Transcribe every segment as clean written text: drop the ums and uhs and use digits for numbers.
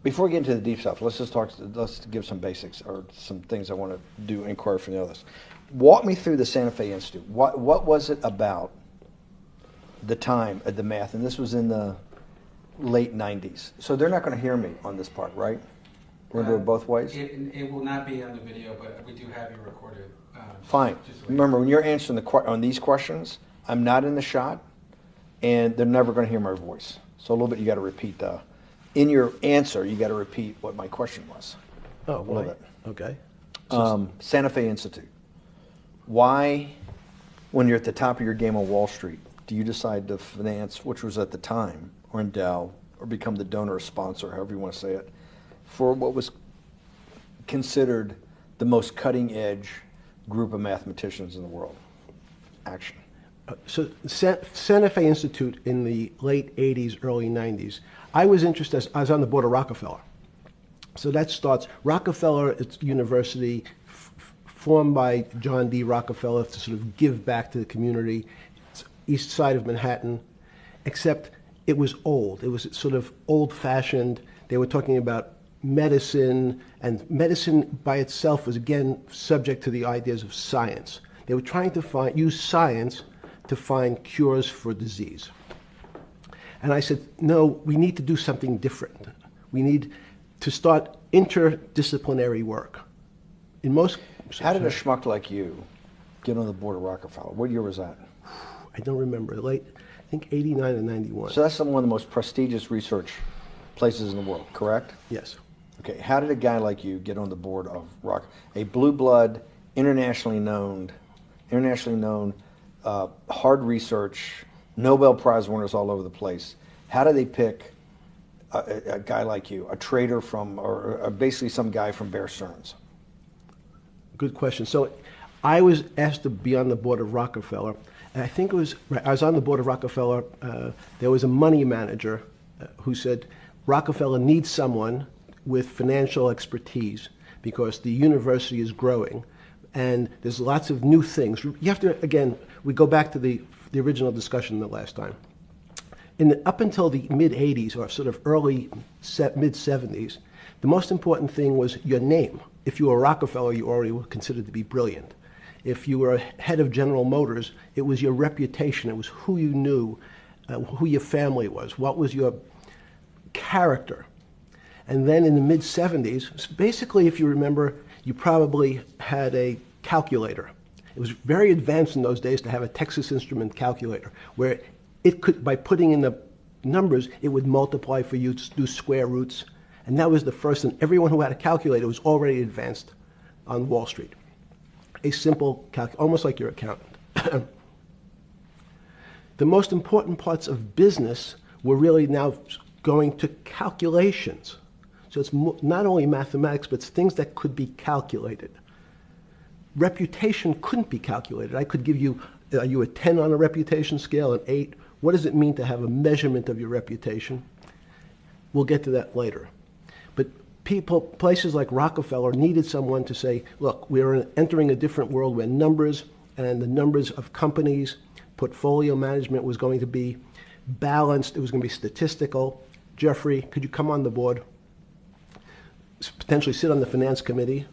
Before we get into the deep stuff, let's give some basics or some things I want to do inquire from the others. Walk me through the Santa Fe Institute. What was it about the time of the math? And this was in the late 90s. So they're not going to hear me on this part, right? We're going to do it both ways? It will not be on the video, but we do have you recorded. Fine. Remember, when you're answering on these questions, I'm not in the shot, and they're never going to hear my voice. So a little bit you got to repeat in your answer, you got to repeat what my question was. Oh, a little bit. Okay. Santa Fe Institute. Why, when you're at the top of your game on Wall Street, do you decide to finance, which was at the time, or endow, or become the donor or sponsor, however you want to say it, for what was considered the most cutting-edge group of mathematicians in the world? Action. So Santa Fe Institute in the late 80s, early 90s, I was interested, I was on the board of Rockefeller. So that starts, Rockefeller, it's university formed by John D. Rockefeller to sort of give back to the community. It's east side of Manhattan, except it was old. It was sort of old-fashioned. They were talking about medicine, and medicine by itself was, again, subject to the ideas of science. They were trying to use science to find cures for disease. And I said, no, we need to do something different. We need to start interdisciplinary work. In most... How did a schmuck like you get on the board of Rockefeller? What year was that? I don't remember. Late, I think 89 and 91. So that's one of the most prestigious research places in the world, correct? Yes. Okay, how did a guy like you get on the board of a blue blood, internationally known, hard research, Nobel Prize winners all over the place? How do they pick a guy like you, a trader from, or basically some guy from Bear Stearns? Good question. So I was asked to be on the board of Rockefeller, and I think I was on the board of Rockefeller. There was a money manager who said, Rockefeller needs someone with financial expertise because the university is growing and there's lots of new things. You have to, again, we go back to the original discussion the last time. Up until the mid-'80s or sort of early mid-'70s, the most important thing was your name. If you were Rockefeller, you already were considered to be brilliant. If you were head of General Motors, it was your reputation. It was who you knew, who your family was, what was your character. And then in the mid-'70s, basically, if you remember, you probably had a calculator. It was very advanced in those days to have a Texas Instrument calculator, where it could, by putting in the numbers, it would multiply for you to do square roots. And that was the first, and everyone who had a calculator was already advanced on Wall Street. A simple calculator, almost like your accountant. The most important parts of business were really now going to calculations. So it's not only mathematics, but it's things that could be calculated. Reputation couldn't be calculated. I could give you, are you a 10 on a reputation scale, an 8? What does it mean to have a measurement of your reputation? We'll get to that later. But places like Rockefeller needed someone to say, look, we're entering a different world where numbers and the numbers of companies, portfolio management was going to be balanced. It was going to be statistical. Jeffrey, could you come on the board? Potentially sit on the finance committee,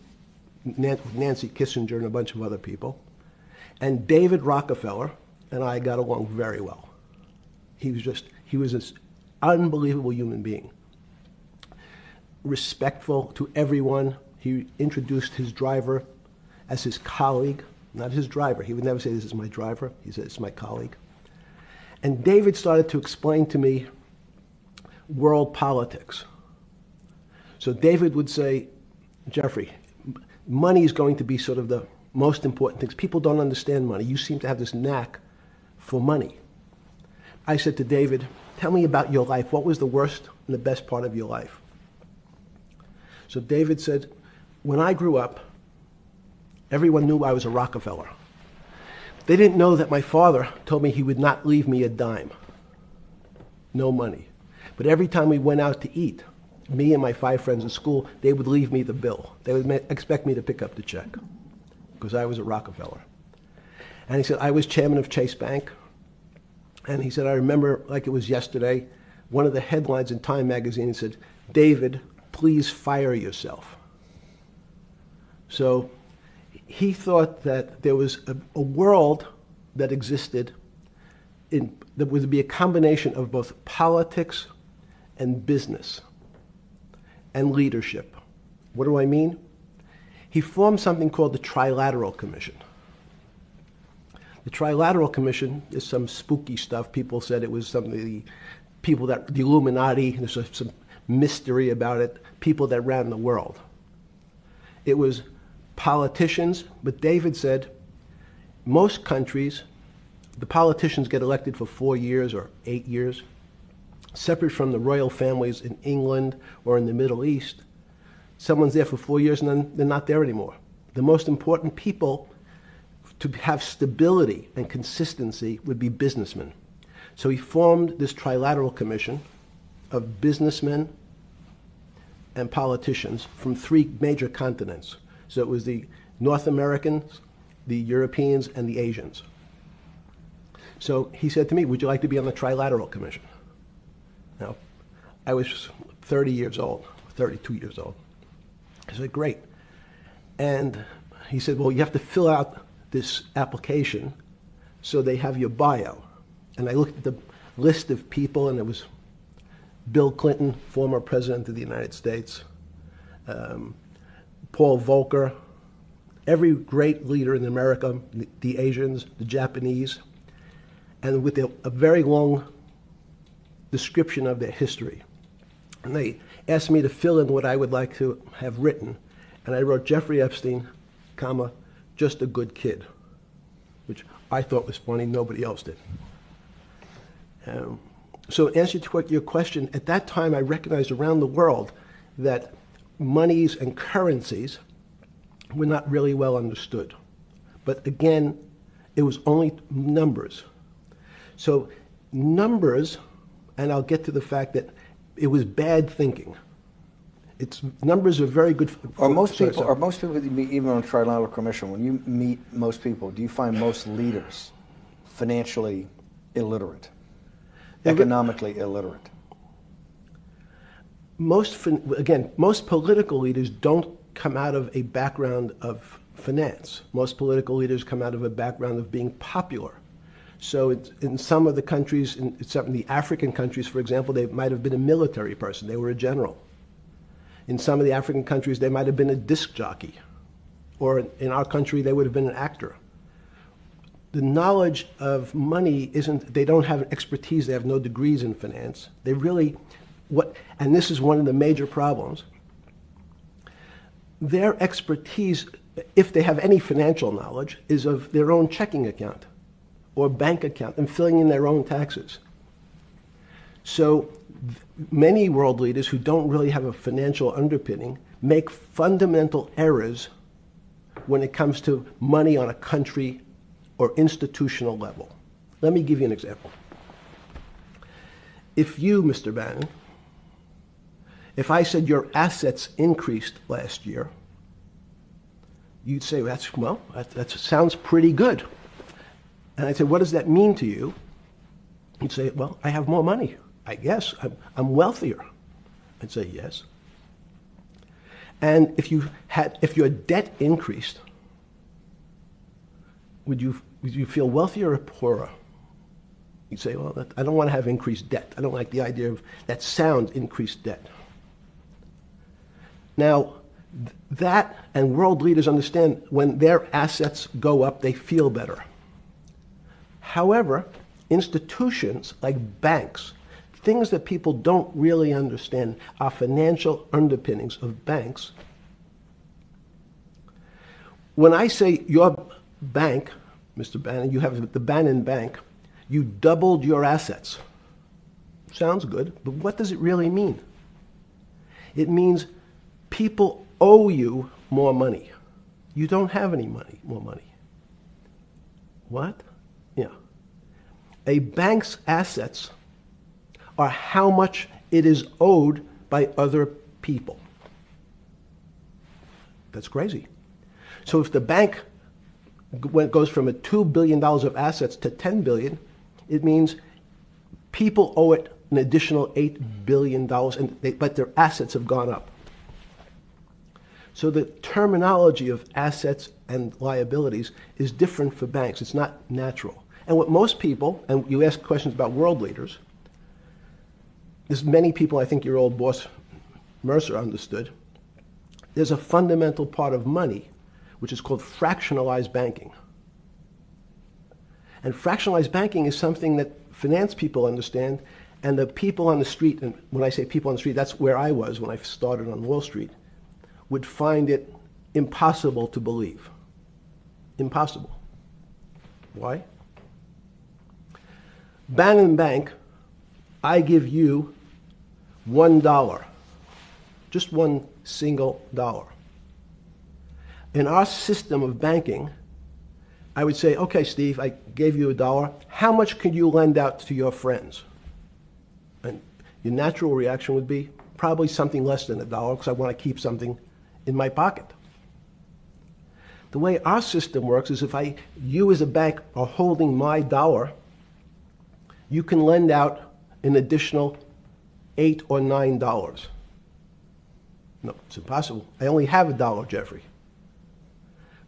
Nancy Kissinger and a bunch of other people. And David Rockefeller and I got along very well. He was this unbelievable human being. Respectful to everyone. He introduced his driver as his colleague, not his driver. He would never say, this is my driver. He said, it's my colleague. And David started to explain to me world politics. So David would say, Jeffrey, money is going to be sort of the most important things. People don't understand money. You seem to have this knack for money. I said to David, tell me about your life. What was the worst and the best part of your life? So David said, when I grew up, everyone knew I was a Rockefeller. They didn't know that my father told me he would not leave me a dime. No money. But every time we went out to eat, me and my 5 friends at school, they would leave me the bill. They would expect me to pick up the check because I was a Rockefeller. And he said, I was chairman of Chase Bank. And he said, I remember like it was yesterday, one of the headlines in Time magazine said, David, please fire yourself. So he thought that there was a world that existed that would be a combination of both politics and business and leadership. What do I mean? He formed something called the Trilateral Commission. The Trilateral Commission is some spooky stuff. People said it was some of the Illuminati, there's some mystery about it, people that ran the world. It was politicians, but David said most countries, the politicians get elected for 4 years or 8 years, separate from the royal families in England or in the Middle East. Someone's there for 4 years and then they're not there anymore. The most important people to have stability and consistency would be businessmen. So he formed this Trilateral Commission of businessmen and politicians from 3 major continents. So it was the North Americans, the Europeans, and the Asians. So he said to me, would you like to be on the Trilateral Commission? Now, I was 30 years old, 32 years old. I said, great. And he said, well, you have to fill out this application so they have your bio. And I looked at the list of people, and it was Bill Clinton, former president of the United States, Paul Volcker, every great leader in America, the Asians, the Japanese, and with a very long description of their history. And they asked me to fill in what I would like to have written. And I wrote Jeffrey Epstein, comma, just a good kid, which I thought was funny, nobody else did. So in answer to your question, at that time I recognized around the world that monies and currencies were not really well understood. But again, it was only numbers. So numbers, and I'll get to the fact that it was bad thinking. Numbers are very good. Are most people that you meet, even on the Trilateral Commission, when you meet most people, do you find most leaders financially illiterate, economically illiterate? Most political leaders don't come out of a background of finance. Most political leaders come out of a background of being popular. So in some of the countries, in some of the African countries, for example, they might have been a military person. They were a general. In some of the African countries, they might have been a disc jockey. Or in our country, they would have been an actor. The knowledge of money they don't have expertise, they have no degrees in finance. They really, and this is one of the major problems, their expertise, if they have any financial knowledge, is of their own checking account or bank account and filling in their own taxes. So many world leaders who don't really have a financial underpinning make fundamental errors when it comes to money on a country or institutional level. Let me give you an example. If you, Mr. Bannon, if I said your assets increased last year, you'd say, that sounds pretty good. And I'd say, what does that mean to you? You'd say, well, I have more money. I guess I'm wealthier. I'd say yes. And if your debt increased, would you feel wealthier or poorer? You'd say, well, I don't want to have increased debt. I don't like the idea of that sound, increased debt. Now, that and world leaders understand when their assets go up, they feel better. However, institutions like banks, things that people don't really understand are financial underpinnings of banks. When I say your bank, Mr. Bannon, you have the Bannon Bank, you doubled your assets. Sounds good, but what does it really mean? It means people owe you more money. You don't have any more money. What? Yeah. A bank's assets are how much it is owed by other people. That's crazy. So if the bank goes from $2 billion of assets to $10 billion, it means people owe it an additional $8 billion, but their assets have gone up. So the terminology of assets and liabilities is different for banks. It's not natural. And what most people, and you ask questions about world leaders, there's many people, I think your old boss Mercer understood, there's a fundamental part of money which is called fractionalized banking. And fractionalized banking is something that finance people understand, and the people on the street, and when I say people on the street, that's where I was when I started on Wall Street, would find it impossible to believe. Impossible. Why? Bannon Bank, I give you $1, just one single dollar. In our system of banking, I would say, okay, Steve, I gave you $1. How much could you lend out to your friends? And your natural reaction would be probably something less than $1 because I want to keep something in my pocket. The way our system works is if you as a bank are holding my dollar, you can lend out an additional $8 or $9. No, it's impossible. I only have $1, Jeffrey.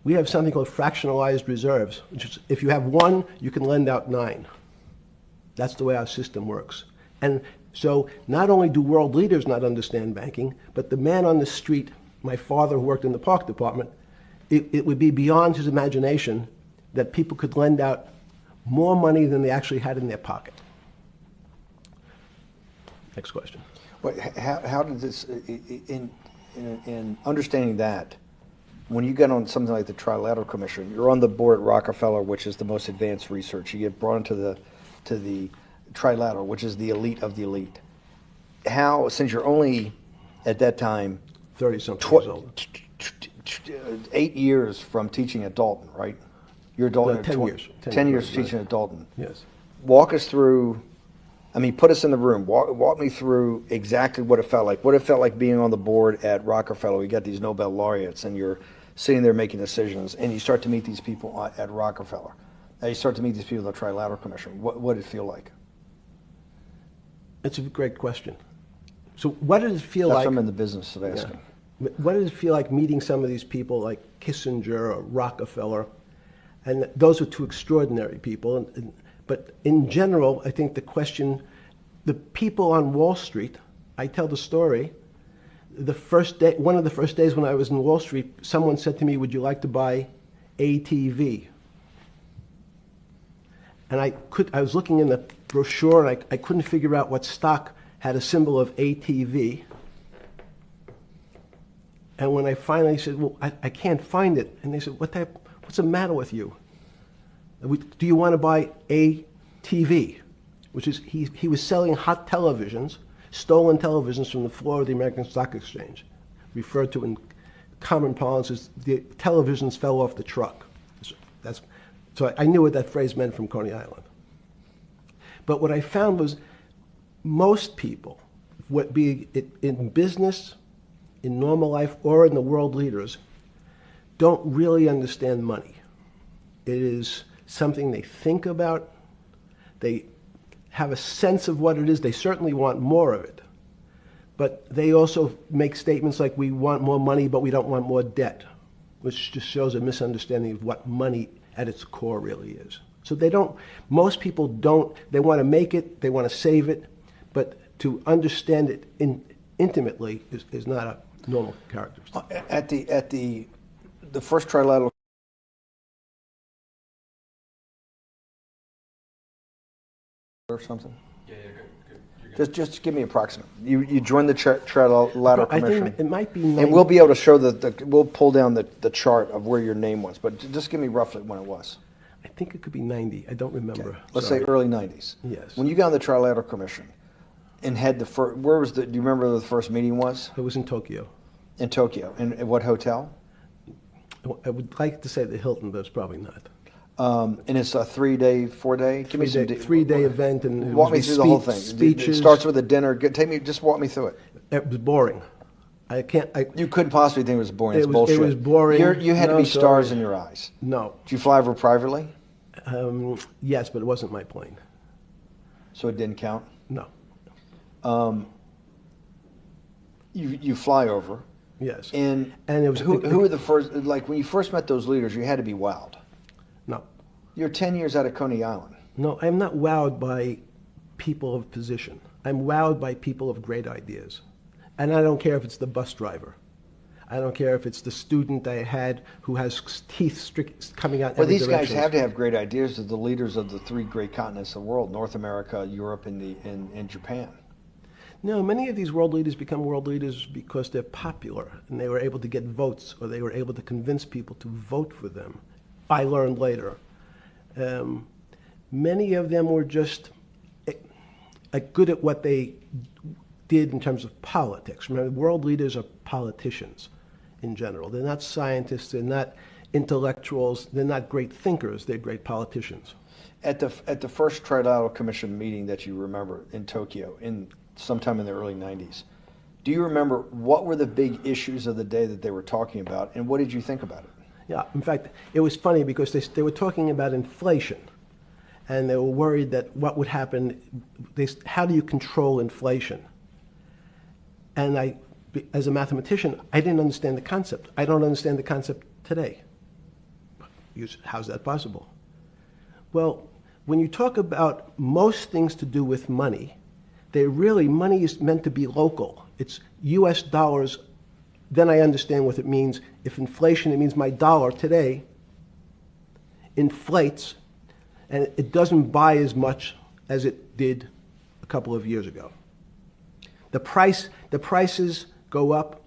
We have something called fractionalized reserves, which is if you have 1, you can lend out 9. That's the way our system works. And so not only do world leaders not understand banking, but the man on the street, my father who worked in the park department, it would be beyond his imagination that people could lend out more money than they actually had in their pocket. Next question. But how did this, in understanding that, when you get on something like the Trilateral Commission, you're on the board at Rockefeller, which is the most advanced research. You get brought into the Trilateral, which is the elite of the elite. How, since you're only at that time 30-something years old. 8 years from teaching at Dalton, right? You're Dalton. No, 10 years. 10 years teaching at Dalton. Yes. Walk us through. I mean, put us in the room. Walk me through exactly what it felt like. What it felt like being on the board at Rockefeller. We got these Nobel laureates, and you're sitting there making decisions, and you start to meet these people at Rockefeller. Now you start to meet these people at the Trilateral Commission. What did it feel like? It's a great question. So what did it feel That's like? what I'm in the business of asking. Yeah. What did it feel like meeting some of these people like Kissinger or Rockefeller? And those are two extraordinary people. But in general, I think the question, the people on Wall Street, I tell the story, the first day, one of the first days when I was in Wall Street, someone said to me, would you like to buy ATV? And I was looking in the brochure, and I couldn't figure out what stock had a symbol of ATV. And when I finally said, well, I can't find it, and they said, what's the matter with you? Do you want to buy ATV? Which is, he was selling hot televisions, stolen televisions from the floor of the American Stock Exchange, referred to in common parlance as the televisions fell off the truck. So I knew what that phrase meant from Coney Island. But what I found was most people, be it in business, in normal life, or in the world leaders, don't really understand money. It is something they think about. They have a sense of what it is. They certainly want more of it. But they also make statements like, we want more money, but we don't want more debt, which just shows a misunderstanding of what money at its core really is. So most people don't, they want to make it, they want to save it, but to understand it intimately is not a normal characteristic. At the first Trilateral or something? Yeah, good. Just give me approximate. You joined the Trilateral I Commission. think it might be And we'll be able to show we'll pull down the chart of where your name was, but just give me roughly when it was. I think it could be 90. I don't remember. Okay. Let's say early 90s. Yes. When you got on the Trilateral Commission and had do you remember where the first meeting was? It was in Tokyo. In Tokyo. And at what hotel? I would like to say the Hilton, but it's probably not. And it's a 3-day, 4-day? Give me some three-day event, and it walk me was through the whole thing. Speeches. It starts with a dinner. Just walk me through it. It was boring. You couldn't possibly think it was boring. It's bullshit. It was boring. You had to be stars in your eyes. No. Did you fly over privately? Yes, but it wasn't my plane. So it didn't count? No. You fly over. Yes. And it was who were the first? Like when you first met those leaders, you had to be wowed. No. You're 10 years out of Coney Island. No, I'm not wowed by people of position. I'm wowed by people of great ideas. And I don't care if it's the bus driver. I don't care if it's the student I had who has teeth coming out. Well, every these guys direction. have to have great ideas. They're the leaders of the three great continents of the world: North America, Europe, and Japan. No, many of these world leaders become world leaders because they're popular and they were able to get votes or they were able to convince people to vote for them. I learned later. Many of them were just good at what they did in terms of politics. Remember, world leaders are politicians in general. They're not scientists, they're not intellectuals, they're not great thinkers, they're great politicians. At the first Trilateral Commission meeting that you remember in Tokyo, sometime in the early 90s, do you remember what were the big issues of the day that they were talking about, and what did you think about it? Yeah, in fact, it was funny because they were talking about inflation, and they were worried that what would happen, how do you control inflation? And as a mathematician, I didn't understand the concept. I don't understand the concept today. How's that possible? Well, when you talk about most things to do with money, money is meant to be local. It's US dollars. Then I understand what it means. If inflation, it means my dollar today inflates, and it doesn't buy as much as it did a couple of years ago. The prices go up.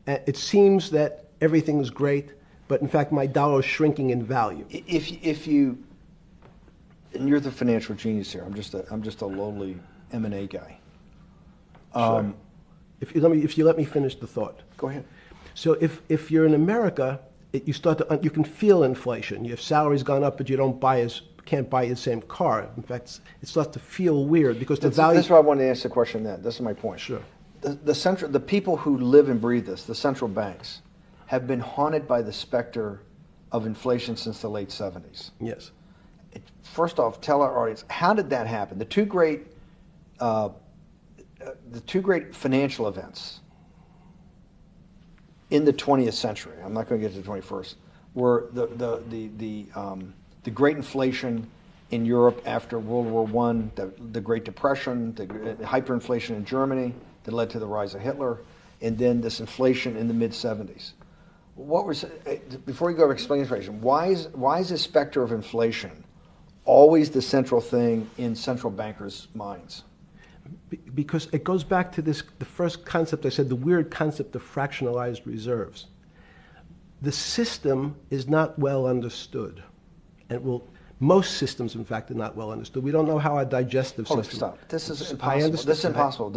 It seems that everything is great, but in fact my dollar is shrinking in value. And you're the financial genius here. I'm just a lowly M&A guy. Sure. If you let me finish the thought. Go ahead. So if you're in America, you can feel inflation. Your salary's gone up, but you can't buy the same car. In fact, it starts to feel weird because the value. That's why I wanted to ask the question. This is my point. Sure. The people who live and breathe this, the central banks, have been haunted by the specter of inflation since the late 70s. Yes. First off, tell our audience, how did that happen? The two great financial events in the 20th century, I'm not going to get to the 21st, were the Great Inflation in Europe after World War I, the Great Depression, the hyperinflation in Germany that led to the rise of Hitler, and then this inflation in the mid-70s. Before you go over explaining inflation, why is this specter of inflation always the central thing in central bankers' minds? Because it goes back to the first concept I said, the weird concept of fractionalized reserves. The system is not well understood. And most systems, in fact, are not well understood. We don't know how our digestive system. Stop. This is impossible. This is impossible.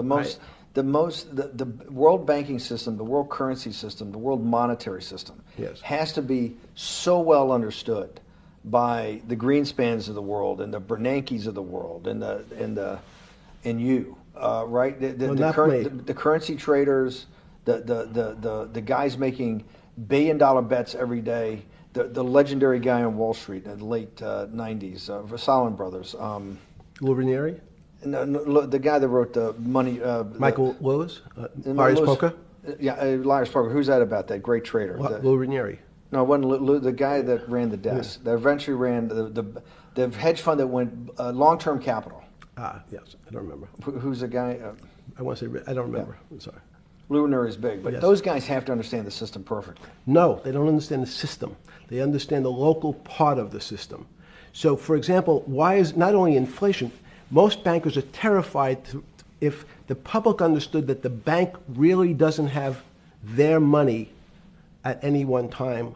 The world banking system, the world currency system, the world monetary system has to be so well understood by the Greenspans of the world and the Bernankes of the world and you, right? The currency traders, the guys making billion-dollar bets every day. The legendary guy on Wall Street in the late 90s, Salomon Brothers. Lou Ranieri? No, the guy that wrote the money. Michael Lewis? Liar's Poker? Yeah, Liar's Poker. Who's that about, that great trader? Lou Ranieri. No, it wasn't Lou, the guy that ran the desk. Yeah. That eventually ran the hedge fund that went long-term capital. Yes, I don't remember. Who's the guy? I want to say, I don't remember. Yeah. I'm sorry. Lou Ranieri is big, but those guys have to understand the system perfectly. No, they don't understand the system. They understand the local part of the system. So, for example, why is not only inflation, most bankers are terrified if the public understood that the bank really doesn't have their money at any one time.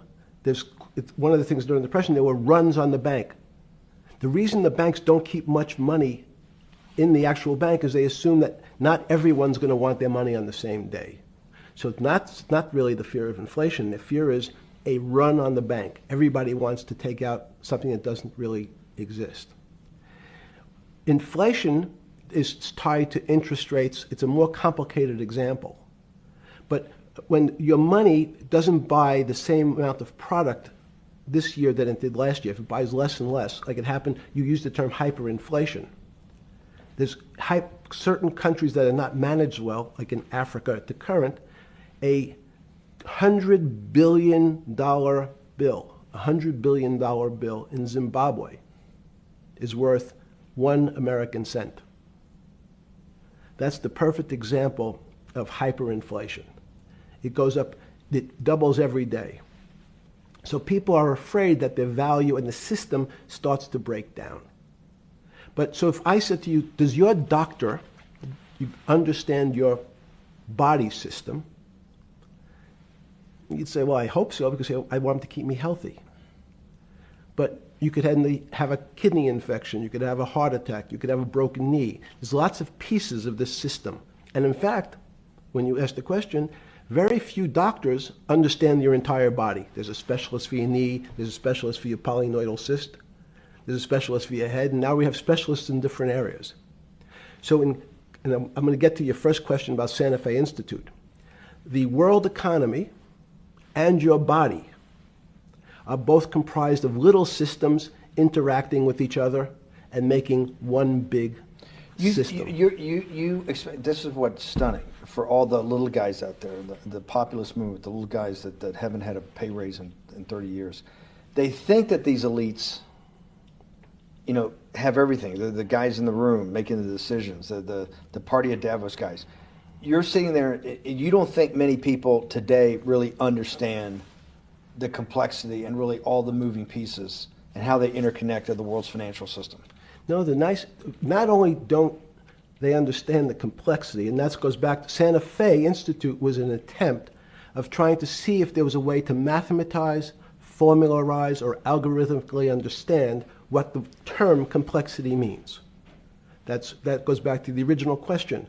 One of the things during the Depression, there were runs on the bank. The reason the banks don't keep much money in the actual bank is they assume that not everyone's going to want their money on the same day. So it's not really the fear of inflation. The fear is a run on the bank. Everybody wants to take out something that doesn't really exist. Inflation is tied to interest rates. It's a more complicated example. But when your money doesn't buy the same amount of product this year than it did last year, if it buys less and less, like it happened, you used the term hyperinflation. There's certain countries that are not managed well, like in Africa at the current, a $100 billion bill, $100 billion bill in Zimbabwe is worth 1 American cent. That's the perfect example of hyperinflation. It goes up, it doubles every day. So people are afraid that their value in the system starts to break down. But so if I said to you, does your doctor understand your body system? You'd say, well, I hope so, because I want him to keep me healthy. But you could have a kidney infection, you could have a heart attack, you could have a broken knee. There's lots of pieces of this system. And in fact, when you ask the question, very few doctors understand your entire body. There's a specialist for your knee, there's a specialist for your polynoidal cyst, there's a specialist for your head, and now we have specialists in different areas. So and I'm going to get to your first question about Santa Fe Institute. The world economy and your body are both comprised of little systems interacting with each other and making one big system. This is what's stunning for all the little guys out there, the populist movement, the little guys that haven't had a pay raise in 30 years. They think that these elites, have everything. The guys in the room making the decisions, the party at Davos guys. You're sitting there, and you don't think many people today really understand the complexity and really all the moving pieces and how they interconnect to the world's financial system. No, not only don't they understand the complexity, and that goes back to Santa Fe Institute was an attempt of trying to see if there was a way to mathematize, formularize, or algorithmically understand what the term complexity means. That goes back to the original question.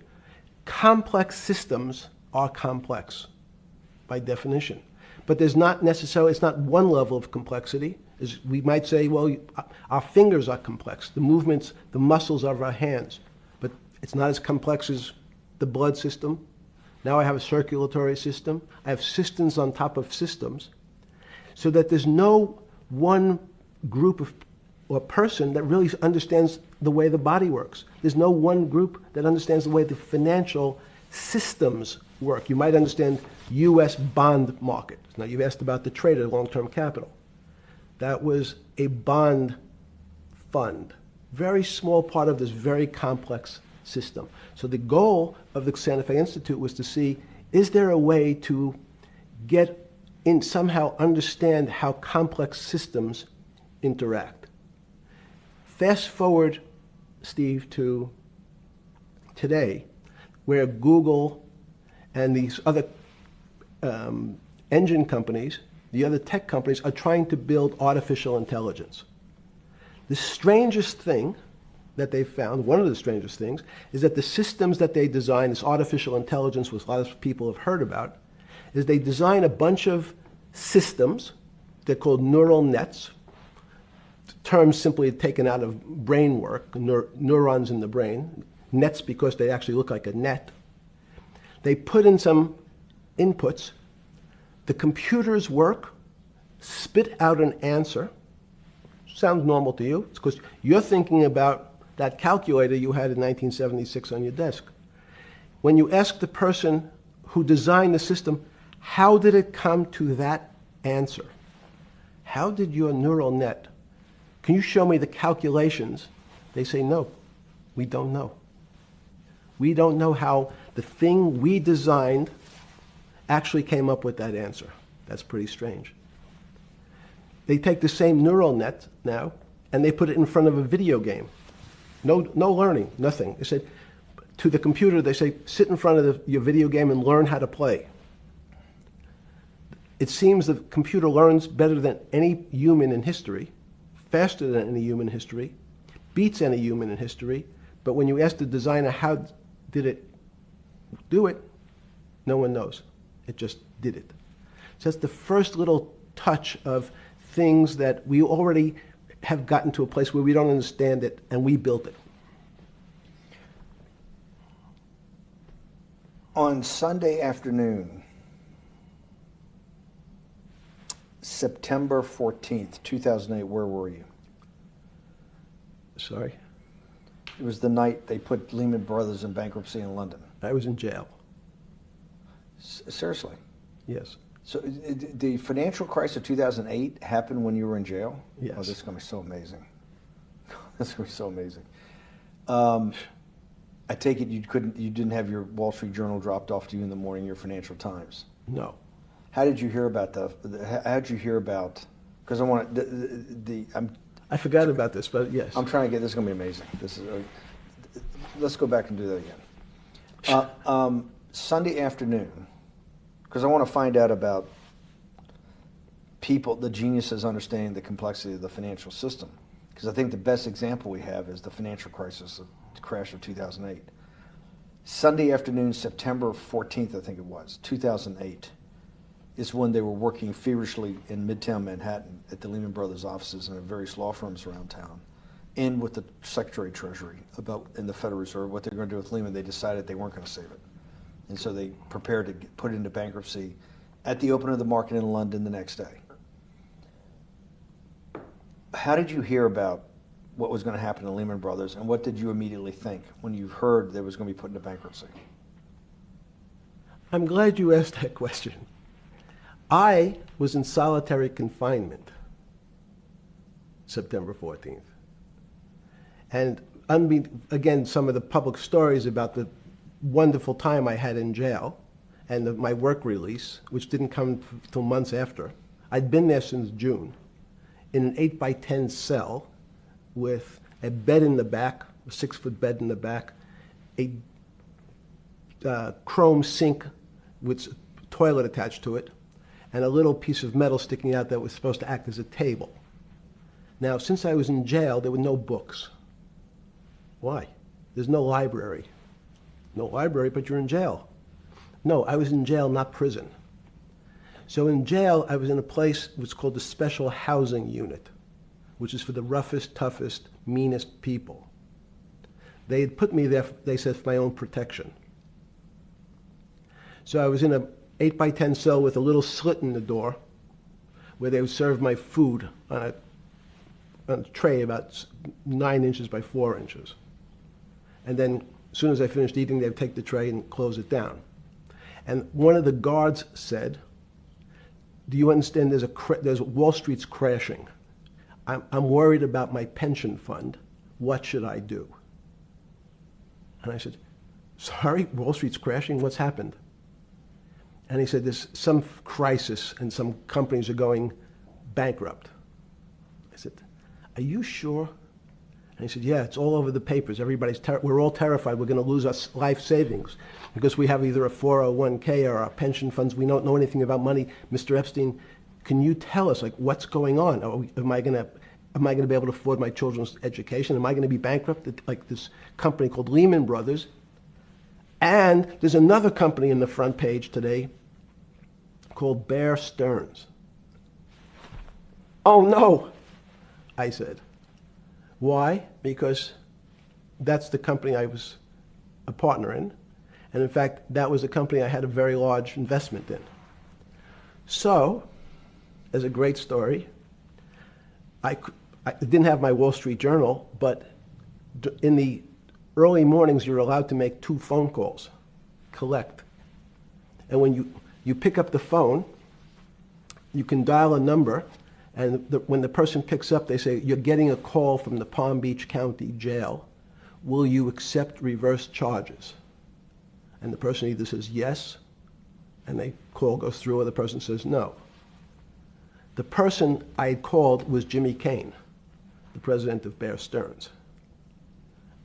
Complex systems are complex by definition. But there's not necessarily, it's not one level of complexity. As we might say, well, our fingers are complex, the movements, the muscles of our hands. But it's not as complex as the blood system. Now I have a circulatory system. I have systems on top of systems. So that there's no one group of or person that really understands the way the body works. There's no one group that understands the way the financial systems work. You might understand U.S. bond market. Now, you've asked about the trade of long-term capital. That was a bond fund, very small part of this very complex system. So the goal of the Santa Fe Institute was to see, is there a way to get in, somehow understand how complex systems interact? Fast forward, Steve, to today, where Google and these other engine companies, the other tech companies, are trying to build artificial intelligence. The strangest thing that they found, one of the strangest things, is that the systems that they design, this artificial intelligence, which a lot of people have heard about, is they design a bunch of systems. They're called neural nets. Terms simply taken out of brain work, neurons in the brain. Nets because they actually look like a net. They put in some inputs. The computers work, spit out an answer. Sounds normal to you. It's because you're thinking about that calculator you had in 1976 on your desk. When you ask the person who designed the system, how did it come to that answer? How did your neural net, can you show me the calculations? They say, no, we don't know. We don't know how the thing we designed actually came up with that answer. That's pretty strange. They take the same neural net now, and they put it in front of a video game. No learning, nothing. They said, to the computer, they say, sit in front of your video game and learn how to play. It seems the computer learns better than any human in history, faster than any human in history, beats any human in history, but when you ask the designer how did it do it, no one knows. It just did it. So that's the first little touch of things that we already have gotten to a place where we don't understand it, and we built it. On Sunday afternoon, September 14th, 2008, where were you? Sorry? It was the night they put Lehman Brothers in bankruptcy in London. I was in jail. Seriously? Yes. So the financial crisis of 2008 happened when you were in jail? Yes. Oh, this is going to be so amazing. This is going to be so amazing. I take it you didn't have your Wall Street Journal dropped off to you in the morning, your Financial Times. No. How did you hear about how did you hear about, because I want I forgot about this, but yes. I'm trying to get, this is going to be amazing. This is, let's go back and do that again. Sunday afternoon, because I want to find out about people, the geniuses understanding the complexity of the financial system. Because I think the best example we have is the financial crisis, the crash of 2008. Sunday afternoon, September 14th, I think it was, 2008, is when they were working feverishly in Midtown Manhattan at the Lehman Brothers offices and at various law firms around town, and with the Secretary of Treasury in the Federal Reserve, what they're going to do with Lehman. They decided they weren't going to save it. And so they prepared to put it into bankruptcy at the open of the market in London the next day. How did you hear about what was going to happen to Lehman Brothers, and what did you immediately think when you heard they was going to be put into bankruptcy? I'm glad you asked that question. I was in solitary confinement September 14th. And again, some of the public stories about the wonderful time I had in jail and my work release, which didn't come till months after. I'd been there since June in an 8x10 cell with a bed in the back, a 6-foot bed in the back, a chrome sink with a toilet attached to it, and a little piece of metal sticking out that was supposed to act as a table. Now, since I was in jail, there were no books. Why? There's no library. No library, but you're in jail. No, I was in jail, not prison. So in jail, I was in a place which was called the Special Housing Unit, which is for the roughest, toughest, meanest people. They had put me there, they said, for my own protection. So I was in a 8x10 cell with a little slit in the door where they would serve my food on a tray about 9 inches by 4 inches. And then as soon as I finished eating, they would take the tray and close it down. And one of the guards said, do you understand there's Wall Street's crashing. I'm worried about my pension fund. What should I do? And I said, sorry, Wall Street's crashing? What's happened? And he said, there's some crisis and some companies are going bankrupt. I said, are you sure? And he said, yeah, it's all over the papers. We're all terrified we're going to lose our life savings because we have either a 401k or our pension funds. We don't know anything about money. Mr. Epstein, can you tell us, like, what's going on? Am I going to be able to afford my children's education? Am I going to be bankrupt like this company called Lehman Brothers? And there's another company in the front page today called Bear Stearns. Oh, no, I said. Why? Because that's the company I was a partner in. And in fact, that was a company I had a very large investment in. So, as a great story, I didn't have my Wall Street Journal, but in the early mornings, you're allowed to make 2 phone calls, collect. And when you pick up the phone, you can dial a number, and when the person picks up, they say, you're getting a call from the Palm Beach County Jail. Will you accept reverse charges? And the person either says yes, and the call goes through, or the person says no. The person I had called was Jimmy Kane, the president of Bear Stearns.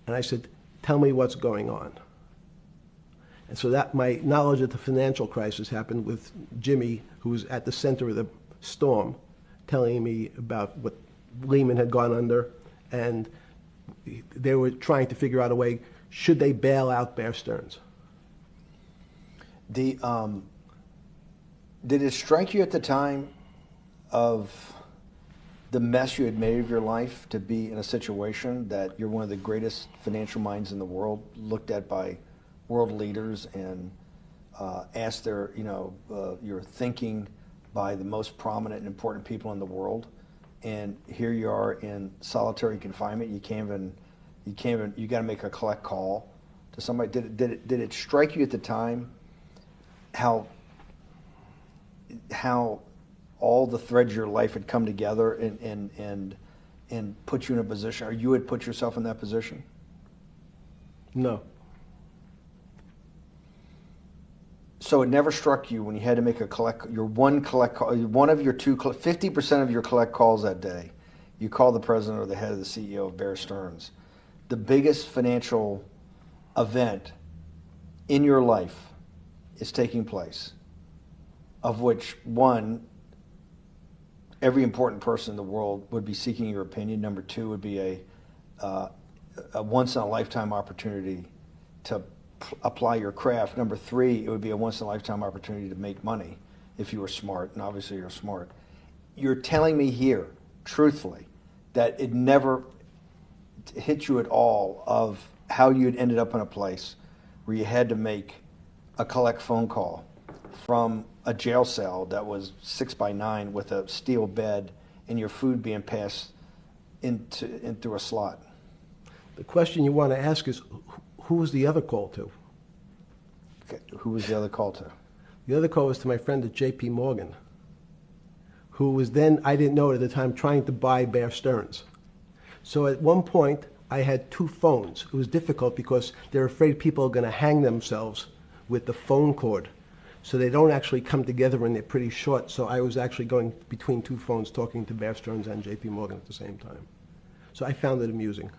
And I said, tell me what's going on. And so that my knowledge of the financial crisis happened with Jimmy, who was at the center of the storm, telling me about what Lehman had gone under, and they were trying to figure out a way, should they bail out Bear Stearns? Did it strike you at the time of the mess you had made of your life to be in a situation that you're one of the greatest financial minds in the world, looked at by world leaders and asked your thinking by the most prominent and important people in the world, and here you are in solitary confinement. You got to make a collect call to somebody. Did it strike you at the time how how all the threads of your life had come together and put you in a position, or you had put yourself in that position? No. So it never struck you when you had to make one of your 50% of your collect calls that day, you call the president or the head of the CEO of Bear Stearns. The biggest financial event in your life is taking place, of which one, every important person in the world would be seeking your opinion. Number two would be a once-in-a-lifetime opportunity to apply your craft. Number three, it would be a once-in-a-lifetime opportunity to make money if you were smart, and obviously you're smart. You're telling me here, truthfully, that it never hit you at all of how you had ended up in a place where you had to make a collect phone call from a jail cell that was 6x9 with a steel bed and your food being passed in through a slot. The question you want to ask is, who was the other call to? Okay. Who was the other call to? The other call was to my friend at J.P. Morgan, who was then, I didn't know it at the time, trying to buy Bear Stearns. So at one point, I had two phones. It was difficult because they're afraid people are going to hang themselves with the phone cord. So they don't actually come together and they're pretty short. So I was actually going between two phones talking to Bear Stearns and J.P. Morgan at the same time. So I found it amusing.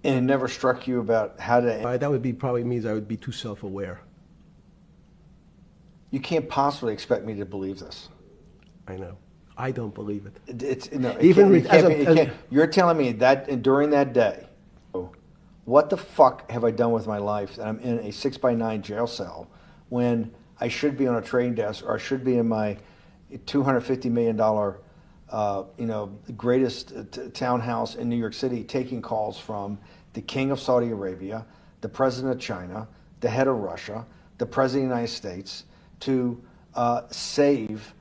And it never struck you about how to... That would be probably means I would be too self-aware. You can't possibly expect me to believe this. I know. I don't believe it. You're telling me that during that day, what the fuck have I done with my life that I'm in a 6x9 jail cell when I should be on a trading desk, or I should be in my $250 million greatest townhouse in New York City, taking calls from the king of Saudi Arabia, the president of China, the head of Russia, the president of the United States, to save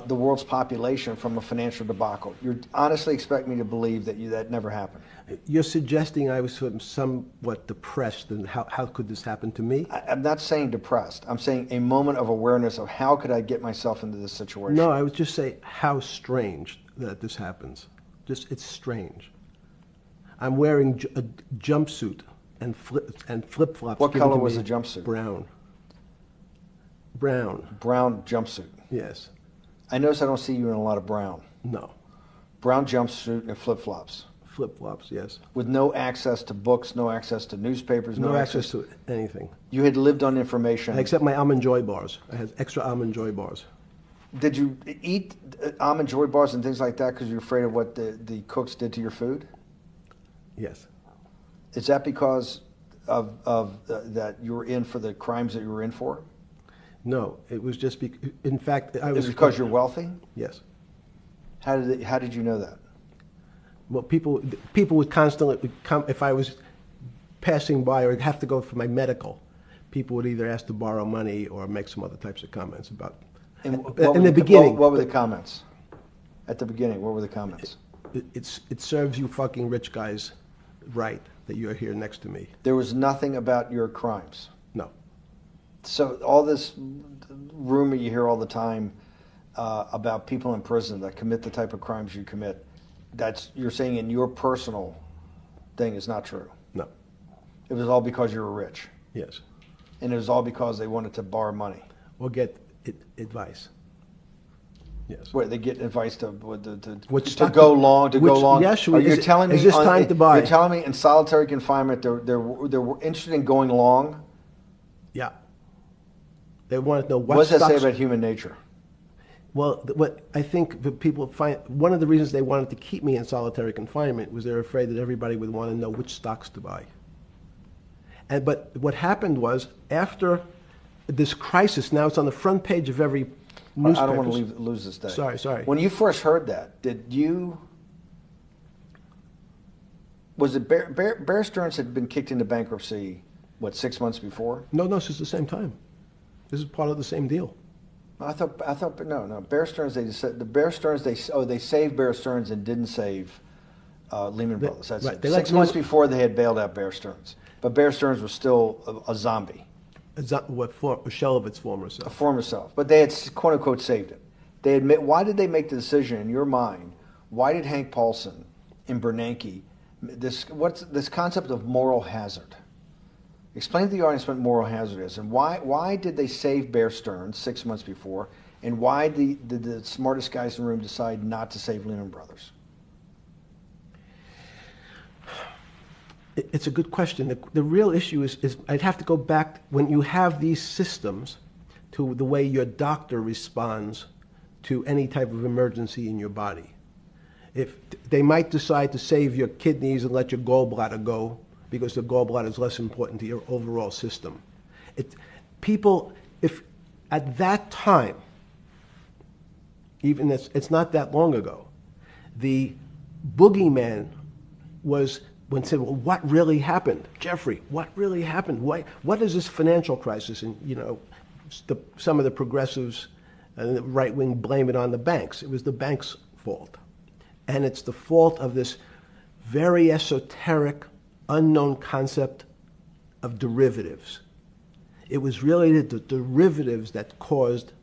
the world's population from a financial debacle. You honestly expect me to believe that that never happened? You're suggesting I was somewhat depressed, and how could this happen to me? I'm not saying depressed. I'm saying a moment of awareness of how could I get myself into this situation. No, I would just say how strange that this happens. It's strange. I'm wearing a jumpsuit and flip-flops. What color was the jumpsuit? Brown. Brown. Brown jumpsuit. Yes. I notice I don't see you in a lot of brown. No. Brown jumpsuit and flip-flops. Flip-flops, yes. With no access to books, no access to newspapers, no access to anything. You had lived on information. Except my Almond Joy bars. I had extra Almond Joy bars. Did you eat Almond Joy bars and things like that because you're afraid of what the cooks did to your food? Yes. Is that because of that you were in for the crimes that you were in for? No, it was just in fact, I was... It was because you're wealthy? Yes. How did you know that? Well, people would constantly come, if I was passing by or have to go for my medical, people would either ask to borrow money or make some other types of comments about... In the beginning... What were the comments? At the beginning, what were the comments? It serves you fucking rich guys right that you're here next to me. There was nothing about your crimes? No. So all this rumor you hear all the time about people in prison that commit the type of crimes you commit, you're saying in your personal thing is not true? No. It was all because you were rich? Yes. And it was all because they wanted to borrow money? Or get advice. Yes. Wait, they get advice to go long? Yes. You're telling me is this time to buy? You're telling me in solitary confinement they're interested in going long? Yeah. They want to know what does that say about human nature? Well, what I think the people find, one of the reasons they wanted to keep me in solitary confinement was they're afraid that everybody would want to know which stocks to buy. But what happened was, after this crisis, now it's on the front page of every newspaper. I don't want to lose this day. Sorry. When you first heard that, was it Bear Stearns had been kicked into bankruptcy, 6 months before? No, this is the same time. This is part of the same deal. I thought no. Bear Stearns, they saved Bear Stearns and didn't save Lehman Brothers. That's right. it. 6 months before they had bailed out Bear Stearns, but Bear Stearns was still a zombie. a shell of its former a self. former self, but they had quote unquote saved it. They admit. Why did they make the decision in your mind? Why did Hank Paulson and Bernanke what's this concept of moral hazard? Explain to the audience what moral hazard is, and why did they save Bear Stearns 6 months before, and why did the smartest guys in the room decide not to save Lehman Brothers? It's a good question. The real issue is I'd have to go back when you have these systems to the way your doctor responds to any type of emergency in your body. If they might decide to save your kidneys and let your gallbladder go because the gallbladder is less important to your overall system. If at that time, even it's not that long ago, the boogeyman was when said, well, what really happened? Jeffrey, what really happened? What is this financial crisis? And, some of the progressives and the right wing blame it on the banks. It was the banks' fault. And it's the fault of this very esoteric, unknown concept of derivatives. It was really the derivatives that caused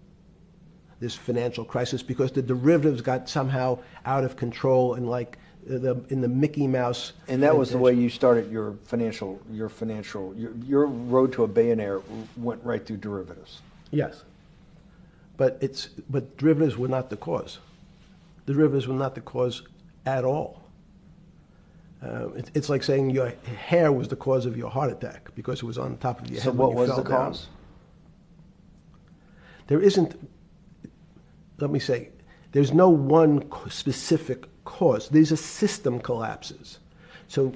this financial crisis because the derivatives got somehow out of control and in the Mickey Mouse. And that was the way you started your road to a billionaire went right through derivatives. Yes. But derivatives were not the cause. Derivatives were not the cause at all. It's like saying your hair was the cause of your heart attack because it was on top of your head. So what was the cause? There isn't, let me say, there's no one specific cause. These are system collapses. So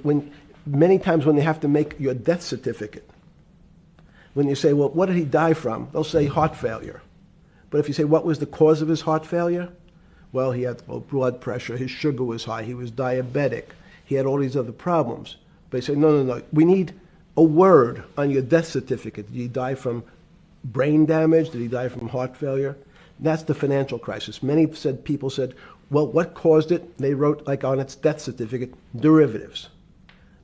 many times when they have to make your death certificate, when you say, well, what did he die from? They'll say heart failure. But if you say, what was the cause of his heart failure? Well, he had low blood pressure, his sugar was high, he was diabetic, he had all these other problems. But they say, no, we need a word on your death certificate. Did he die from brain damage? Did he die from heart failure? That's the financial crisis. Many people said, well, what caused it? They wrote, like on its death certificate, derivatives.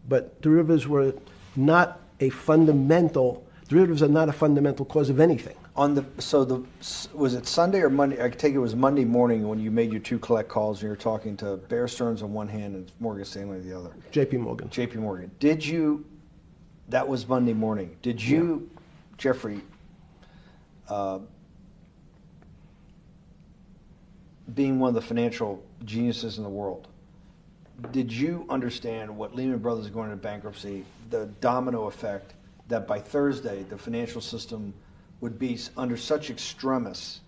But derivatives are not a fundamental cause of anything. Was it Sunday or Monday? I take it was Monday morning when you made your two collect calls and you were talking to Bear Stearns on one hand and Morgan Stanley on the other. J.P. Morgan. J.P. Morgan. That was Monday morning. Did you, Jeffrey, being one of the financial geniuses in the world, did you understand what Lehman Brothers going into bankruptcy, the domino effect, that by Thursday the financial system would be under such extremis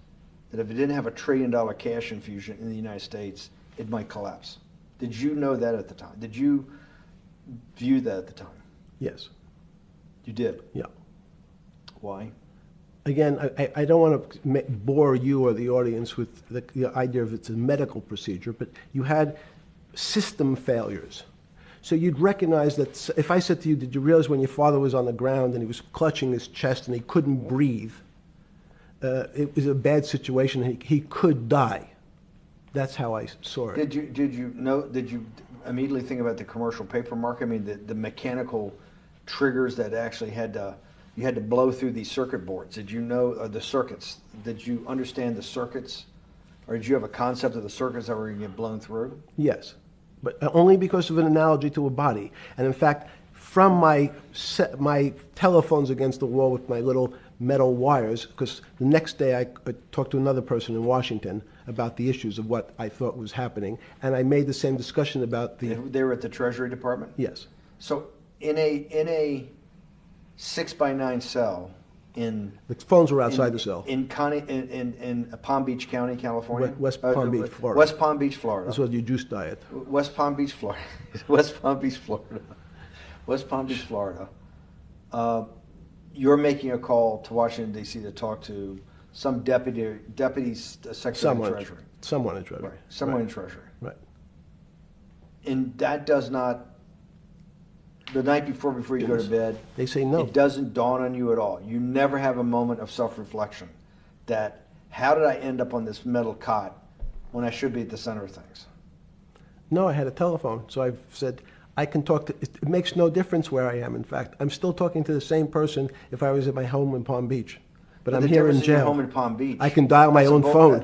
that if it didn't have $1 trillion cash infusion in the United States, it might collapse? Did you know that at the time? Did you view that at the time? Yes. You did? Yeah. Why? Again, I don't want to bore you or the audience with the idea of it's a medical procedure, but you had system failures. So you'd recognize that if I said to you, did you realize when your father was on the ground and he was clutching his chest and he couldn't breathe, it was a bad situation, he could die. That's how I saw it. Did you immediately think about the commercial paper market? I mean, the mechanical triggers that actually you had to blow through these circuit boards. Did you know the circuits? Did you understand the circuits? Or did you have a concept of the circuits that were going to get blown through? Yes, but only because of an analogy to a body. And in fact, from my telephones against the wall with my little metal wires, because the next day I talked to another person in Washington about the issues of what I thought was happening, and I made the same discussion about the... They were at the Treasury Department? Yes. So in a 6x9 cell in... The phones were outside the cell. In Palm Beach County, California? West Palm Beach, Florida. West Palm Beach, Florida. That's what your juice diet. West Palm Beach, Florida. West Palm Beach, Florida. West Palm Beach, Florida. You're making a call to Washington, D.C. to talk to some deputy secretary of Treasury. Someone in Treasury. Right. Someone in Treasury. Right. And that does not... The night before you go to bed, they say no. It doesn't dawn on you at all. You never have a moment of self-reflection that, how did I end up on this metal cot when I should be at the center of things? No, I had a telephone. So I said, I can talk to, it makes no difference where I am, in fact. I'm still talking to the same person if I was at my home in Palm Beach. But I'm the here in difference in your jail. home in Palm Beach. I can dial my that's a own phone.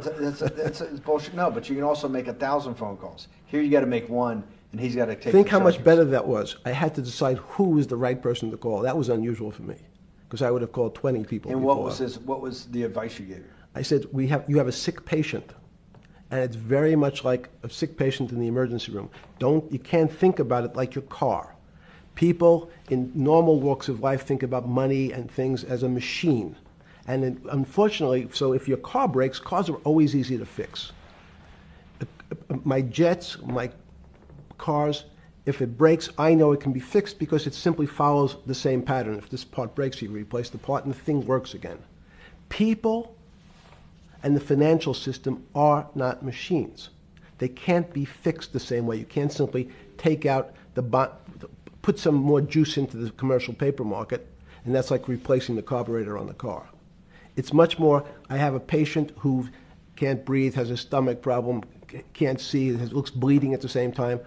That's bullshit. No, but you can also make 1,000 phone calls. Here you got to make one, and he's got to take. Think the how much charges. better that was. I had to decide who was the right person to call. That was unusual for me, because I would have called 20 people. And before. what was the advice you gave? I said, you have a sick patient, and it's very much like a sick patient in the emergency room. You can't think about it like your car. People in normal walks of life think about money and things as a machine. And unfortunately, so if your car breaks, cars are always easy to fix. My jets, my cars, if it breaks, I know it can be fixed because it simply follows the same pattern. If this part breaks, you replace the part and the thing works again. People and the financial system are not machines. They can't be fixed the same way. You can't simply take out put some more juice into the commercial paper market, and that's like replacing the carburetor on the car. It's much more, I have a patient who can't breathe, has a stomach problem, can't see, looks bleeding at the same time.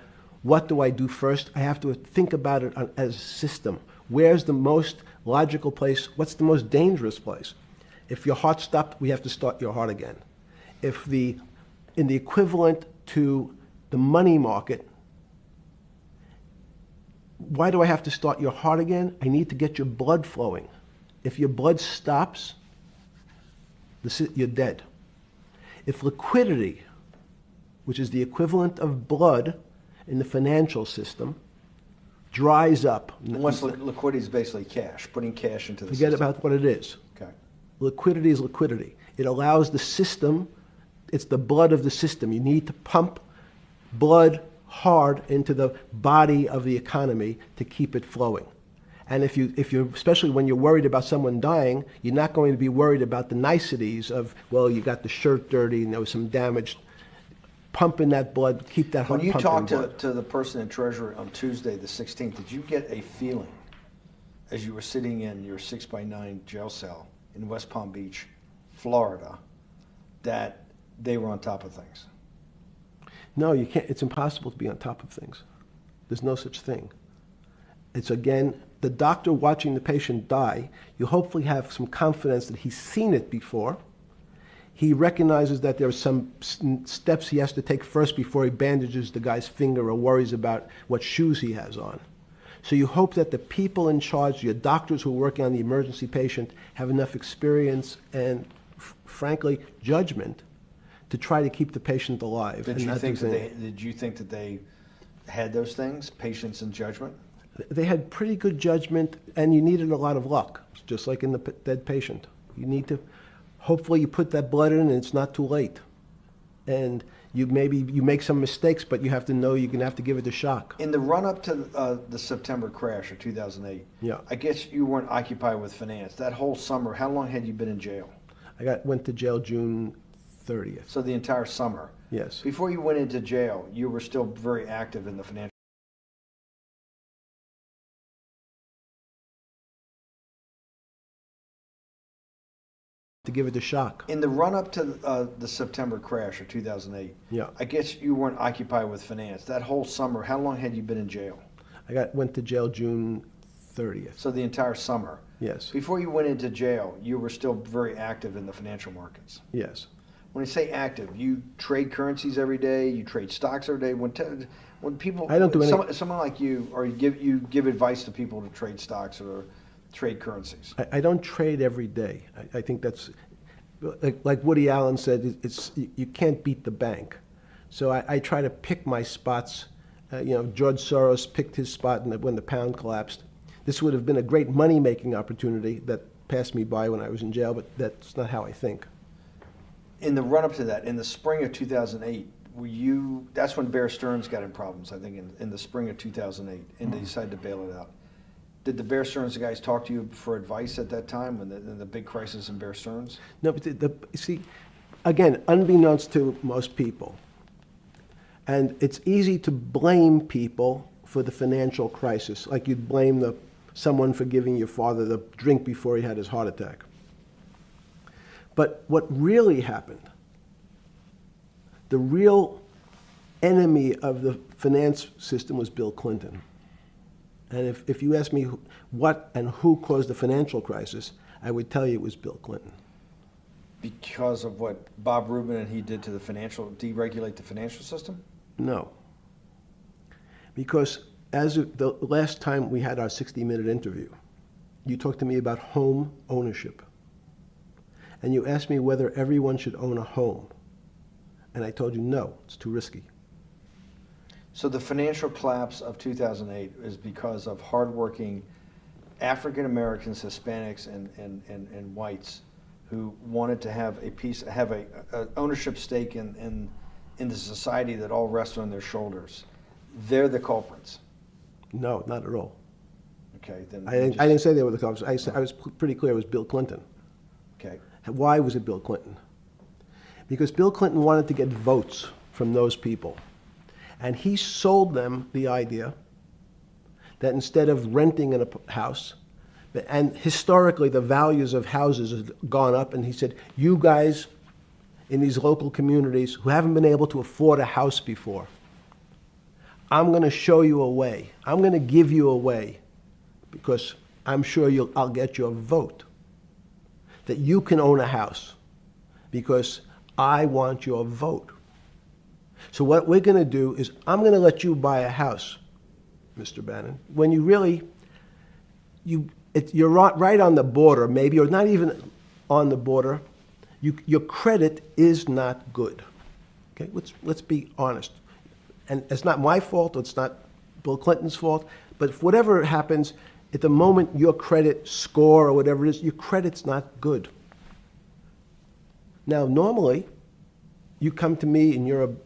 What do I do first? I have to think about it as a system. Where's the most logical place? What's the most dangerous place? If your heart stopped, we have to start your heart again. In the equivalent to the money market, why do I have to start your heart again? I need to get your blood flowing. If your blood stops, you're dead. If liquidity, which is the equivalent of blood in the financial system, dries up. Liquidity is basically cash, putting cash into the Forget system. about what it is. Okay. Liquidity is liquidity. It allows the system, it's the blood of the system. You need to pump blood hard into the body of the economy to keep it flowing. And if you're, especially when you're worried about someone dying, you're not going to be worried about the niceties of, well, you got the shirt dirty and there was some damage. Pump in that blood, keep that heart When you pumping talked to the person in Treasury on Tuesday, the 16th, did you get a feeling as you were sitting in your 6x9 jail cell in West Palm Beach, Florida, that they were on top of things? No, you can't. It's impossible to be on top of things. There's no such thing. It's, again, the doctor watching the patient die. You hopefully have some confidence that he's seen it before. He recognizes that there are some steps he has to take first before he bandages the guy's finger or worries about what shoes he has on. So you hope that the people in charge, your doctors who are working on the emergency patient, have enough experience and, frankly, judgment to try to keep the patient alive. Did you think that they had those things, patience and judgment? They had pretty good judgment, and you needed a lot of luck, just like in the dead patient. You need to, hopefully you put that blood in and it's not too late. And you make some mistakes, but you have to know you're going to have to give it a shock. In the run-up to the September crash of 2008, yeah. I guess you weren't occupied with finance. That whole summer, how long had you been in jail? Went to jail June 30th. So the entire summer? Yes. Before you went into jail, you were still very active in the financial. To give it a shock. In the run-up to the September crash of 2008, yeah. I guess you weren't occupied with finance. That whole summer, how long had you been in jail? Went to jail June 30th. So the entire summer? Yes. Before you went into jail, you were still very active in the financial markets? Yes. When I say active, you trade currencies every day, you trade stocks every day. When people, I don't do any. Someone like you, or you give advice to people to trade stocks or trade currencies. I don't trade every day. I think that's, like Woody Allen said, you can't beat the bank. So I try to pick my spots. George Soros picked his spot when the pound collapsed. This would have been a great money-making opportunity that passed me by when I was in jail, but that's not how I think. In the run-up to that, in the spring of 2008, that's when Bear Stearns got in problems, I think, in the spring of 2008, and they decided to bail it out. Did the Bear Stearns guys talk to you for advice at that time, when the big crisis in Bear Stearns? No, but see, again, unbeknownst to most people, and it's easy to blame people for the financial crisis, like you'd blame someone for giving your father the drink before he had his heart attack. But what really happened, the real enemy of the finance system was Bill Clinton. And if you ask me what and who caused the financial crisis, I would tell you it was Bill Clinton. Because of what Bob Rubin and he did to the deregulate the financial system? No. Because as of the last time we had our 60-minute interview, you talked to me about home ownership. And you asked me whether everyone should own a home. And I told you, no, it's too risky. So the financial collapse of 2008 is because of hardworking African Americans, Hispanics, and whites who wanted to have a ownership stake in the society that all rests on their shoulders. They're the culprits. No, not at all. Okay, then I didn't say they were the culprits. I was pretty clear it was Bill Clinton. Okay. Why was it Bill Clinton? Because Bill Clinton wanted to get votes from those people. And he sold them the idea that instead of renting in a house, and historically the values of houses have gone up, and he said, you guys in these local communities who haven't been able to afford a house before, I'm going to show you a way. I'm going to give you a way because I'm sure I'll get your vote that you can own a house because I want your vote. So what we're going to do is I'm going to let you buy a house, Mr. Bannon, when you really, you're right on the border, maybe, or not even on the border. Your credit is not good. Okay, let's be honest. And it's not my fault, it's not Bill Clinton's fault, but if whatever happens, at the moment your credit score or whatever it is, your credit's not good. Now, normally, you come to me and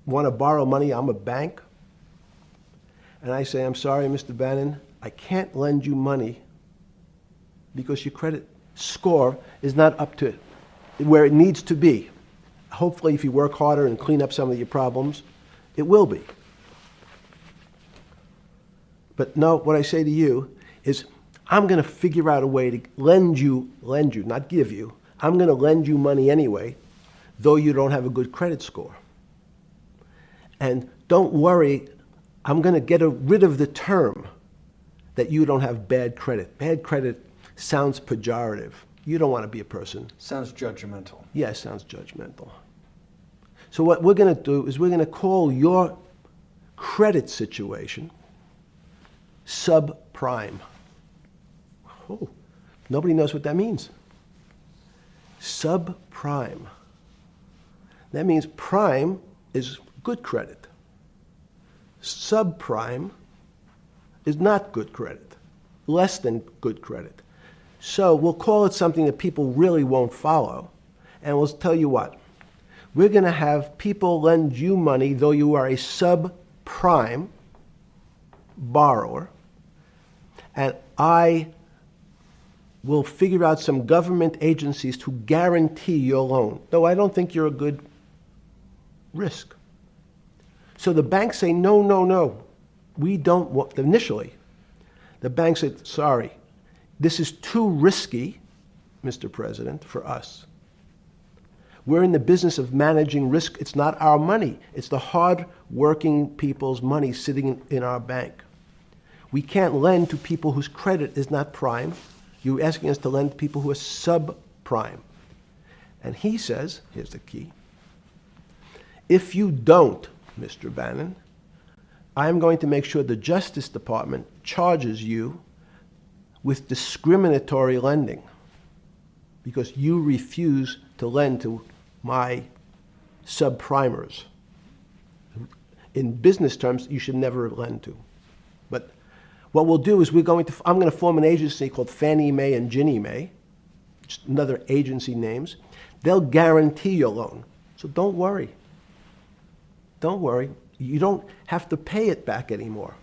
want to borrow money, I'm a bank, and I say, I'm sorry, Mr. Bannon, I can't lend you money because your credit score is not up to where it needs to be. Hopefully, if you work harder and clean up some of your problems, it will be. But no, what I say to you is, I'm going to figure out a way to lend you, not give you. I'm going to lend you money anyway, though you don't have a good credit score. And don't worry, I'm going to get rid of the term that you don't have bad credit. Bad credit sounds pejorative. You don't want to be a person. Sounds judgmental. Yeah, it sounds judgmental. So what we're going to do is we're going to call your credit situation subprime. Oh, nobody knows what that means. Subprime. That means prime is good credit. Subprime is not good credit, less than good credit. So we'll call it something that people really won't follow, and we'll tell you what. We're going to have people lend you money, though you are a subprime borrower, and I will figure out some government agencies to guarantee your loan, though I don't think you're a good risk. So the banks say, no, no, no, we don't want, initially, the bank said, sorry, this is too risky, Mr. President, for us. We're in the business of managing risk. It's not our money. It's the hard-working people's money sitting in our bank. We can't lend to people whose credit is not prime. You're asking us to lend to people who are subprime. And he says, here's the key, if you don't, Mr. Bannon, I'm going to make sure the Justice Department charges you with discriminatory lending because you refuse to lend to my subprimers. In business terms, you should never lend to. But what we'll do is I'm going to form an agency called Fannie Mae and Ginnie Mae, just another agency names. They'll guarantee your loan. So don't worry. Don't worry. You don't have to pay it back anymore.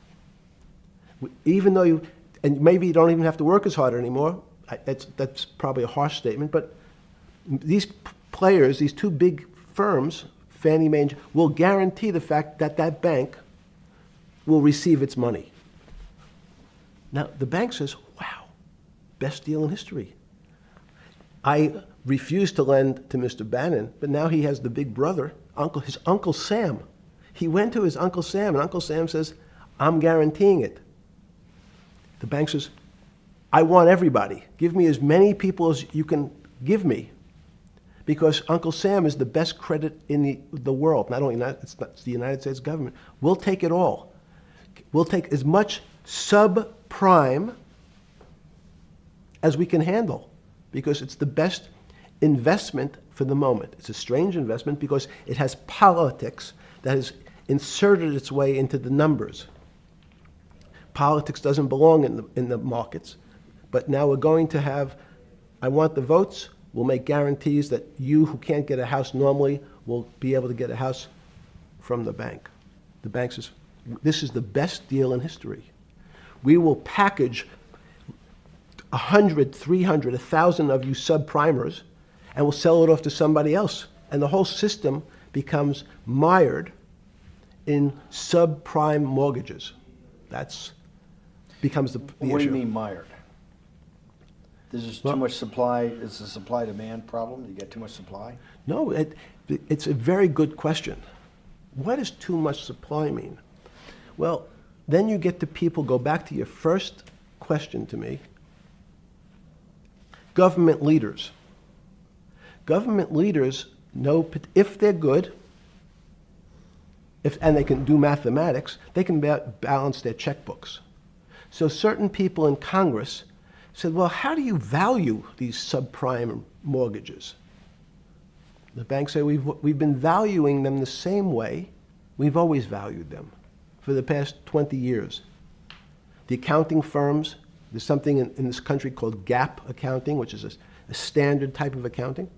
Even though and maybe you don't even have to work as hard anymore. That's probably a harsh statement, but these players, these two big firms, Fannie Mae, will guarantee the fact that that bank will receive its money. Now, the bank says, wow, best deal in history. I refused to lend to Mr. Bannon, but now he has the big brother, his Uncle Sam. He went to his Uncle Sam, and Uncle Sam says, I'm guaranteeing it. The bank says, I want everybody. Give me as many people as you can give me. Because Uncle Sam is the best credit in the world. Not only it's the United States government. We'll take it all. We'll take as much subprime as we can handle, because it's the best investment for the moment. It's a strange investment because it has politics that has inserted its way into the numbers. Politics doesn't belong in the markets, but now we're going to have, I want the votes. We'll make guarantees that you who can't get a house normally will be able to get a house from the bank. The bank says, this is the best deal in history. We will package 100, 300, 1,000 of you subprimers, and we'll sell it off to somebody else. And the whole system becomes mired in subprime mortgages. That's becomes the issue. What do you mean mired? There's just too much supply. It's a supply-demand problem. You get too much supply? No, it's a very good question. What does too much supply mean? Well, then you get to people, go back to your first question to me, government leaders. Government leaders know, if they're good, and they can do mathematics, they can balance their checkbooks. So certain people in Congress said, well, how do you value these subprime mortgages? The banks say, we've been valuing them the same way we've always valued them for the past 20 years. The accounting firms, there's something in this country called GAAP accounting, which is a standard type of accounting.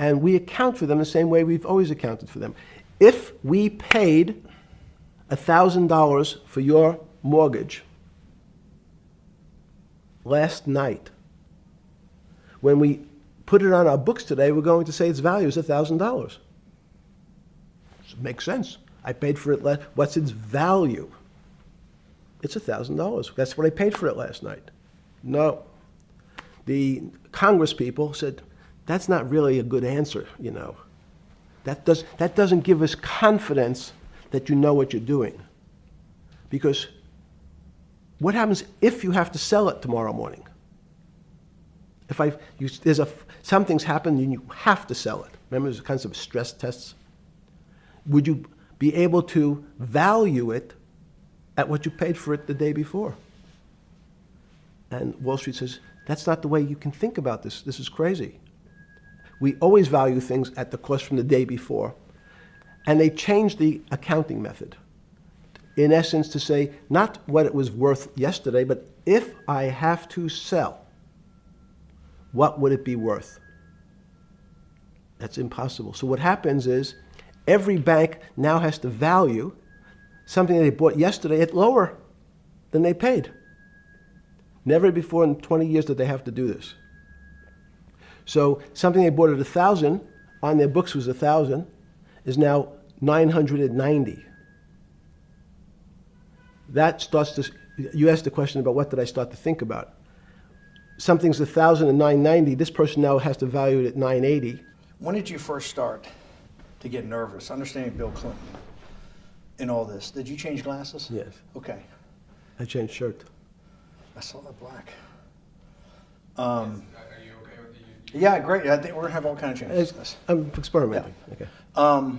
And we account for them the same way we've always accounted for them. If we paid $1,000 for your mortgage last night, when we put it on our books today, we're going to say its value is $1,000. Makes sense. I paid for it what's its value? It's $1,000. That's what I paid for it last night. No. The Congress people said, that's not really a good answer, you know. That doesn't give us confidence that you know what you're doing. Because what happens if you have to sell it tomorrow morning? If something's happened and you have to sell it. Remember, there's kinds of stress tests. Would you be able to value it at what you paid for it the day before? And Wall Street says, that's not the way you can think about this. This is crazy. We always value things at the cost from the day before. And they changed the accounting method. In essence, to say, not what it was worth yesterday, but if I have to sell, what would it be worth? That's impossible. So what happens is, every bank now has to value something they bought yesterday at lower than they paid. Never before in 20 years did they have to do this. So something they bought at 1,000, on their books was 1,000, is now 990. That starts to, you asked the question about what did I start to think about. Something's 1,000 and 990, this person now has to value it at 980. When did you first start to get nervous? Understanding Bill Clinton in all this. Did you change glasses? Yes. Okay. I changed shirt. I saw that black. Are you okay with the? Yeah, great. I think we're gonna have all kinds of changes. I'm experimenting. Yeah. Okay.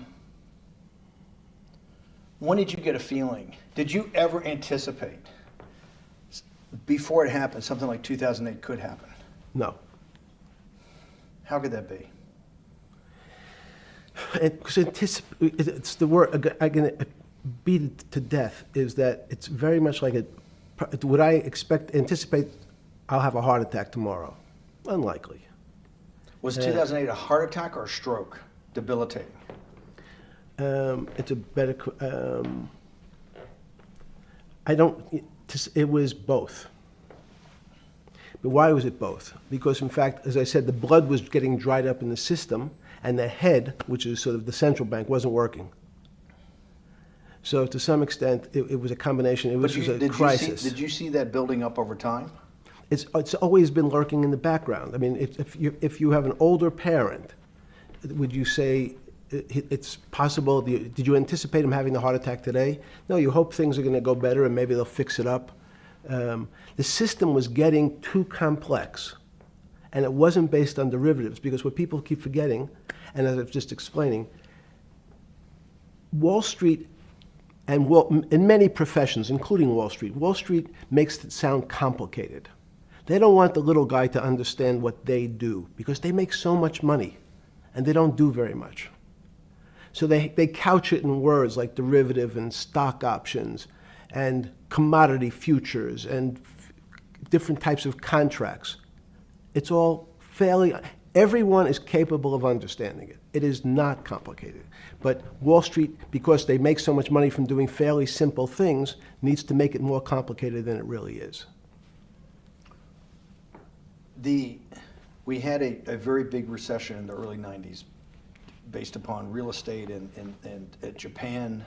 When did you get a feeling? Did you ever anticipate before it happened something like 2008 could happen? No. How could that be? It's the word, I can beat it to death, is that it's very much like would I anticipate I'll have a heart attack tomorrow? Unlikely. Was 2008 a heart attack or a stroke? Debilitating? It's a better, it was both. But why was it both? Because in fact, as I said, the blood was getting dried up in the system, and the head, which is sort of the central bank, wasn't working. So to some extent, it was a combination. It was a crisis. Did you see that building up over time? It's always been lurking in the background. I mean, if you have an older parent, would you say It's possible. Did you anticipate him having the heart attack today? No, you hope things are going to go better and maybe they'll fix it up. The system was getting too complex, and it wasn't based on derivatives, because what people keep forgetting, and as I was just explaining, Wall Street, and in many professions, including Wall Street makes it sound complicated. They don't want the little guy to understand what they do, because they make so much money, and they don't do very much. So they couch it in words like derivative and stock options and commodity futures and different types of contracts. It's all everyone is capable of understanding it. It is not complicated. But Wall Street, because they make so much money from doing fairly simple things, needs to make it more complicated than it really is. We had a very big recession in the early 90s based upon real estate and Japan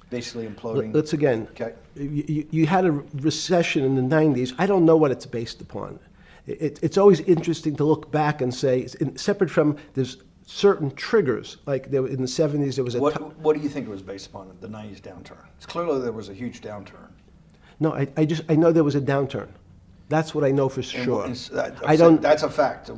basically imploding. Let's again, okay. You had a recession in the 90s. I don't know what it's based upon. It's always interesting to look back and say, separate from there's certain triggers, like in the 70s there was a... What do you think it was based upon, the 90s downturn? It's clearly there was a huge downturn. No, I know there was a downturn. That's what I know for sure. That's a fact.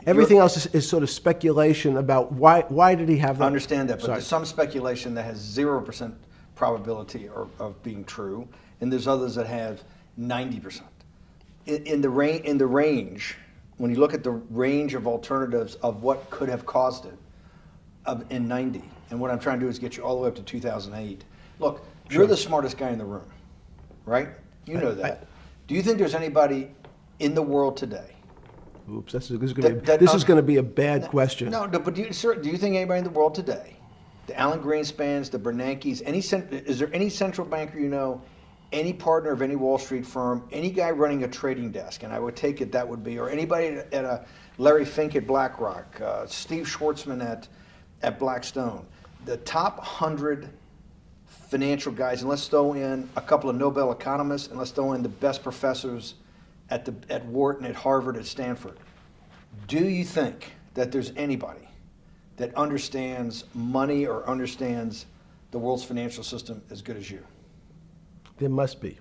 Everything else is sort of speculation about why did he have that. I understand that, but Sorry. there's some speculation that has 0% probability of being true, and there's others that have 90%. In the range, when you look at the range of alternatives of what could have caused it in 90, and what I'm trying to do is get you all the way up to 2008. Look, You're the smartest guy in the room, right? You know that. Do you think there's anybody in the world today? Oops, this is going to be a bad question. No, but do you think anybody in the world today, the Alan Greenspans, the Bernankes, is there any central banker you know, any partner of any Wall Street firm, any guy running a trading desk, and I would take it that would be, or anybody at a Larry Fink at BlackRock, Steve Schwartzman at Blackstone, the top 100 financial guys, and let's throw in a couple of Nobel economists, and let's throw in the best professors at Wharton, at Harvard, at Stanford. Do you think that there's anybody that understands money or understands the world's financial system as good as you? There must be.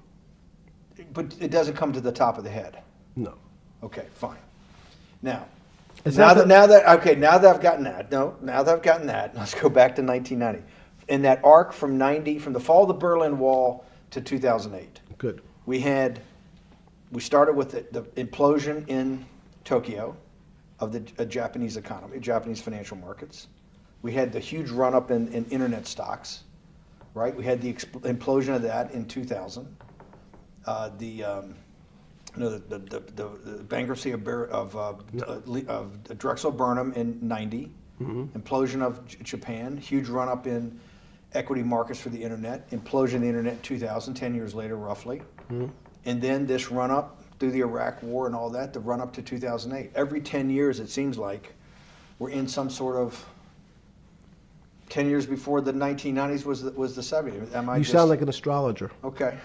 But it doesn't come to the top of the head. No. Okay, fine. Now that I've gotten that, let's go back to 1990. In that arc from the fall of the Berlin Wall to 2008. Good. We started with the implosion in Tokyo of the Japanese economy, Japanese financial markets. We had the huge run-up in internet stocks, right? We had the implosion of that in 2000. The bankruptcy of Drexel Burnham in 90. Mm-hmm. Implosion of Japan, huge run-up in equity markets for the internet, implosion of the internet in 2000, 10 years later roughly. Mm-hmm. And then this run-up through the Iraq War and all that, the run-up to 2008. Every 10 years, it seems like, we're in some sort of 10 years before the 1990s was the 70s. You sound like an astrologer. Okay.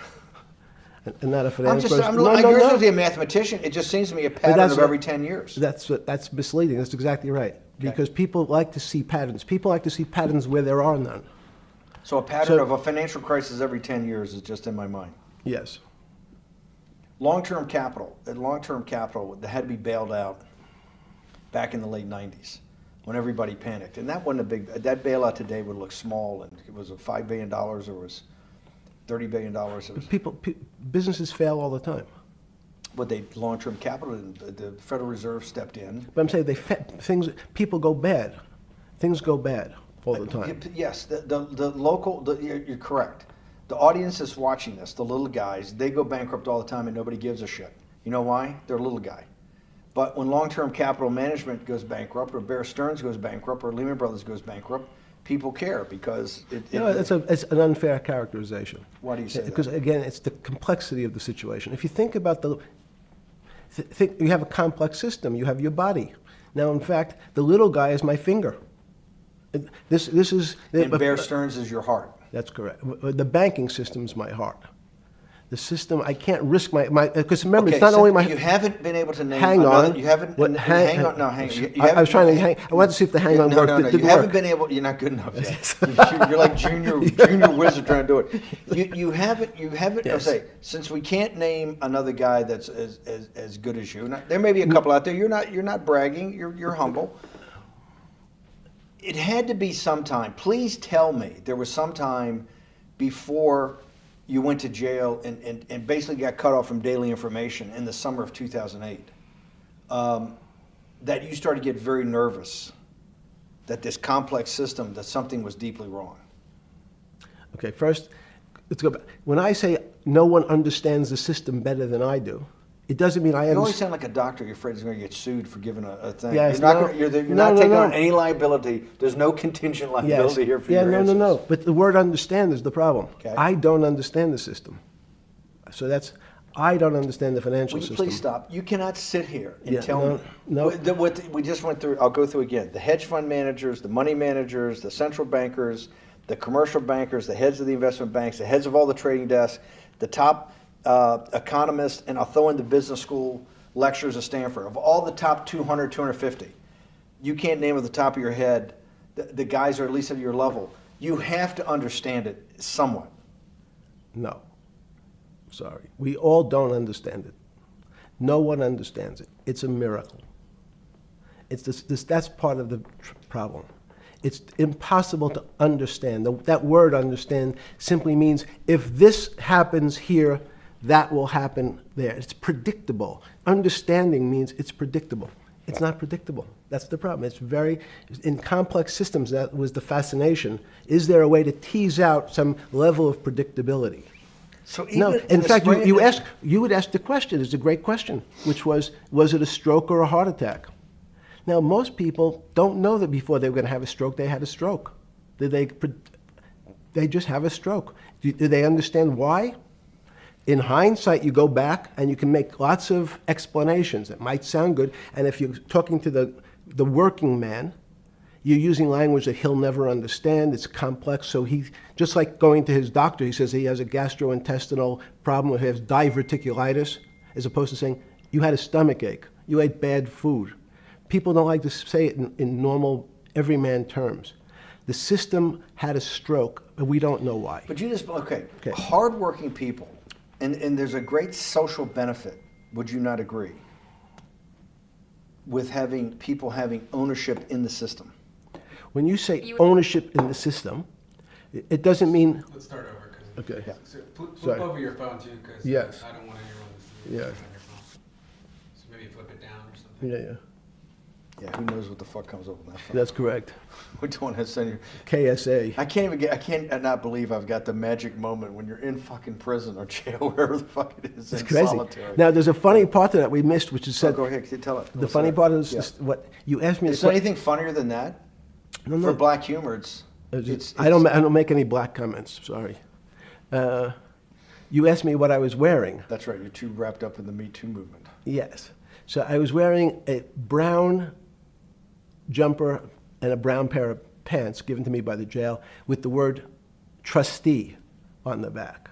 And not a finance person. You're supposed to be a mathematician. It just seems to me a pattern of every 10 years. That's misleading. That's exactly right. Because people like to see patterns. People like to see patterns where there are none. So a pattern of a financial crisis every 10 years is just in my mind. Yes. Long-term capital that had to be bailed out back in the late 90s when everybody panicked. And that wasn't that bailout today would look small, and it was $5 billion or was $30 billion. Businesses fail all the time. But long-term capital, the Federal Reserve stepped in. But I'm saying people go bad. Things go bad all the time. Yes, you're correct. The audience is watching this, the little guys, they go bankrupt all the time and nobody gives a shit. You know why? They're a little guy. But when long-term capital management goes bankrupt, or Bear Stearns goes bankrupt, or Lehman Brothers goes bankrupt, people care because it's an unfair characterization. Why do you say that? Because again, it's the complexity of the situation. If you think about you have a complex system. You have your body. Now, in fact, the little guy is my finger. And Bear Stearns is your heart. That's correct. The banking system is my heart. The system, I can't risk my, because remember, Okay, it's not so only my. you haven't been able to name Hang another, on. you haven't, What, hang on, no, hang on. You I was haven't- trying to hang, I wanted to see if the hang on no, worked. no, It no, you didn't haven't work. been able, you're not good enough yet. You're like junior wizard trying to do it. You haven't, Yes. I'll say, since we can't name another guy that's as good as you, there may be a couple out there, you're not bragging, you're humble. It had to be sometime, please tell me, there was some time before you went to jail and basically got cut off from daily information in the summer of 2008, that you started to get very nervous that this complex system, that something was deeply wrong. Okay, first, let's go back. When I say no one understands the system better than I do, it doesn't mean I You always understand. sound like a doctor. You're afraid he's going to get sued for giving a thing. Yes, you're not, no. gonna, you're No, not no, taking no. on any liability. There's no contingent liability here for Yeah, your no, answers. no. But the word understand is the problem. Okay. I don't understand the system. So I don't understand the financial Will you system. please stop? You cannot sit here and Yeah, tell no, me. no. What we just went through, I'll go through again. The hedge fund managers, the money managers, the central bankers, the commercial bankers, the heads of the investment banks, the heads of all the trading desks, the top economists, and I'll throw in the business school lecturers at Stanford. Of all the top 200, 250, you can't name at the top of your head the guys are at least at your level. You have to understand it somewhat. No. Sorry. We all don't understand it. No one understands it. It's a miracle. It's that's part of the problem. It's impossible to understand. That word understand simply means if this happens here, that will happen there. It's predictable. Understanding means it's predictable. It's not predictable. That's the problem. In complex systems, that was the fascination. Is there a way to tease out some level of predictability? So even No, in fact, you would ask the question, it's a great question, which was it a stroke or a heart attack? Now, most people don't know that before they were going to have a stroke, they had a stroke. They just have a stroke. Do they understand why? In hindsight, you go back and you can make lots of explanations. It might sound good, and if you're talking to the working man, you're using language that he'll never understand. It's complex, so he, just like going to his doctor, he says he has a gastrointestinal problem, or he has diverticulitis, as opposed to saying, you had a stomach ache, you ate bad food. People don't like to say it in normal, everyman terms. The system had a stroke, and we don't know why. But you just, okay. Hardworking people, and there's a great social benefit, would you not agree, with people having ownership in the system? When you say ownership in the system, it doesn't mean. Let's start over. Okay. Yeah. So flip Sorry. over your phone too, because Yes. I don't want anyone to see Yeah. what's on your phone. So maybe flip it down or something. Yeah. Yeah, who knows what the fuck comes up with that phone? That's correct. We don't want to send you. KSA. I can't not believe I've got the magic moment when you're in fucking prison or jail, wherever the fuck it is, It's in crazy. solitary. Now, there's a funny part to that we missed, which is said. Go ahead, tell it. The funny part is what you asked me. Is there anything funnier than that? No, For black humor, it's I don't make any black comments. Sorry. You asked me what I was wearing. That's right. You're too wrapped up in the Me Too movement. Yes. So I was wearing a brown jumper and a brown pair of pants given to me by the jail with the word trustee on the back.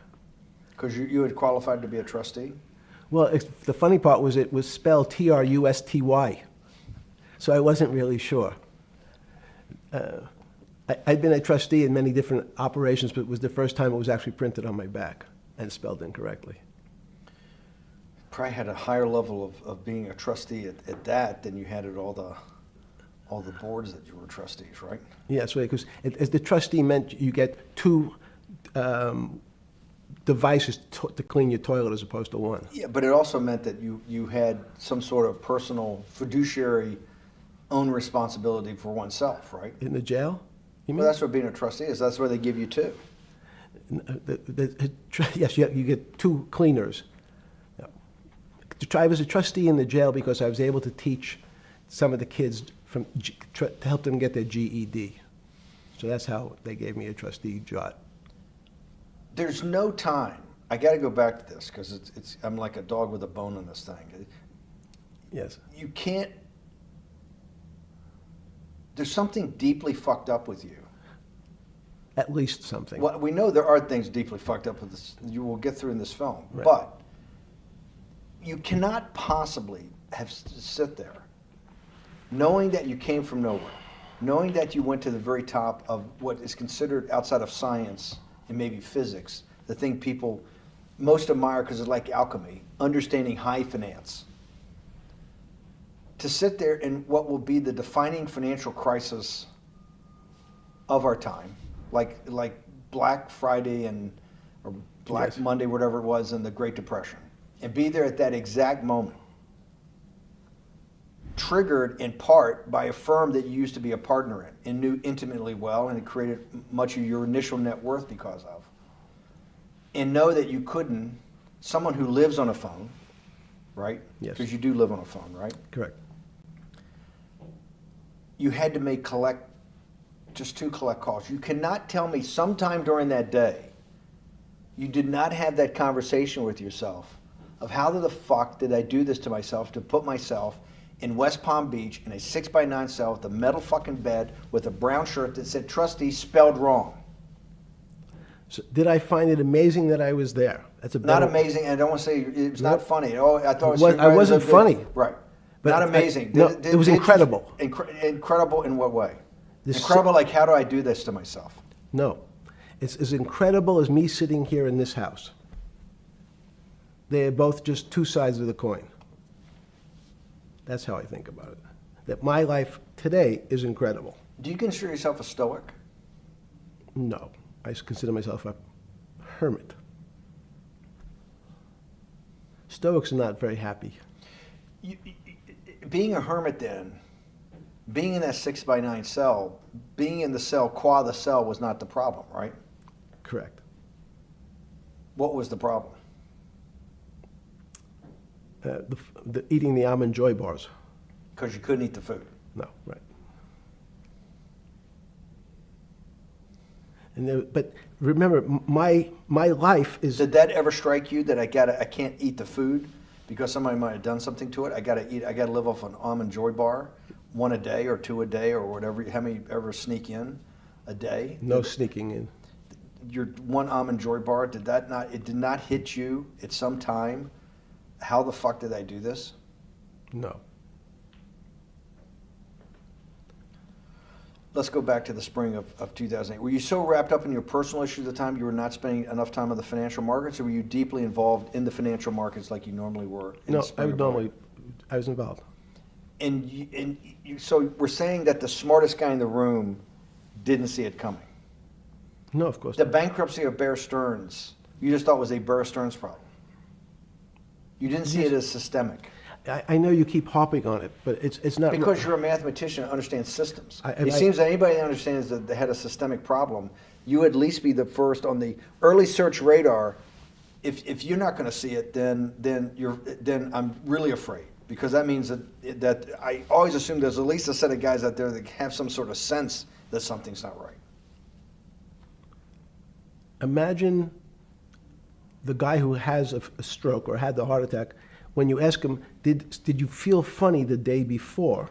Because you had qualified to be a trustee? Well, the funny part was it was spelled Trusty. So I wasn't really sure. I'd been a trustee in many different operations, but it was the first time it was actually printed on my back and spelled incorrectly. Probably had a higher level of being a trustee at that than you had at all the boards that you were trustees, right? Yeah, that's right, because as the trustee meant you get two devices to clean your toilet as opposed to one. Yeah, but it also meant that you had some sort of personal fiduciary own responsibility for oneself, right? In the jail? You mean? Well, that's what being a trustee is. That's where they give you two. Yes, you get two cleaners. I was a trustee in the jail because I was able to teach some of the kids to help them get their GED. So that's how they gave me a trustee job. There's no time. I got to go back to this because I'm like a dog with a bone in this thing. Yes. You can't. There's something deeply fucked up with you at least something. Well, we know there are things deeply fucked up with this. You will get through in this film, Right. but you cannot possibly sit there, knowing that you came from nowhere, knowing that you went to the very top of what is considered outside of science and maybe physics, the thing people most admire because it's like alchemy, understanding high finance. To sit there in what will be the defining financial crisis of our time, like Black Friday or Black Yes. Monday, whatever it was, in the Great Depression, and be there at that exact moment, triggered in part by a firm that you used to be a partner in and knew intimately well, and it created much of your initial net worth because of, and know that you couldn't, someone who lives on a phone, right? Yes. Because you do live on a phone, right? Correct. You had to make just 2 collect calls. You cannot tell me sometime during that day you did not have that conversation with yourself of how the fuck did I do this to myself to put myself in West Palm Beach in a 6x9 cell with a metal fucking bed with a brown shirt that said trustee spelled wrong. So did I find it amazing that I was there? That's a Not better- amazing, and I don't want to say it's not Nope. funny. Oh, I thought it was. I wasn't funny. Right. But Not I- amazing. no, it was incredible. Incredible in what way? This- Incredible, like how do I do this to myself? No. It's as incredible as me sitting here in this house. They're both just 2 sides of the coin. That's how I think about it. That my life today is incredible. Do you consider yourself a stoic? No. I consider myself a hermit. Stoics are not very happy. Being a hermit then, being in that 6x9 cell, being in the cell qua the cell was not the problem, right? Correct. What was the problem? Eating the almond joy bars. Because you couldn't eat the food. No, right. And but remember, my life is. Did that ever strike you that I can't eat the food because somebody might have done something to it? I gotta live off an almond joy bar, 1 a day or 2 a day or whatever. How many ever sneak in a day? No sneaking in. Your 1 almond joy bar, it did not hit you at some time? How the fuck did I do this? No. Let's go back to the spring of 2008. Were you so wrapped up in your personal issues at the time you were not spending enough time on the financial markets, or were you deeply involved in the financial markets like you normally were? In No, the spring of 2008? I was involved. So we're saying that the smartest guy in the room didn't see it coming. No, of course The not. bankruptcy of Bear Stearns, you just thought was a Bear Stearns problem. You didn't see it as systemic. I know you keep harping on it, but it's not. Because you're a mathematician and understands systems. I- It seems that anybody that understands that they had a systemic problem, you at least be the first on the early search radar. If you're not going to see it, then I'm really afraid, because that means that I always assume there's at least a set of guys out there that have some sort of sense that something's not right. Imagine the guy who has a stroke or had the heart attack. When you ask him, did you feel funny the day before?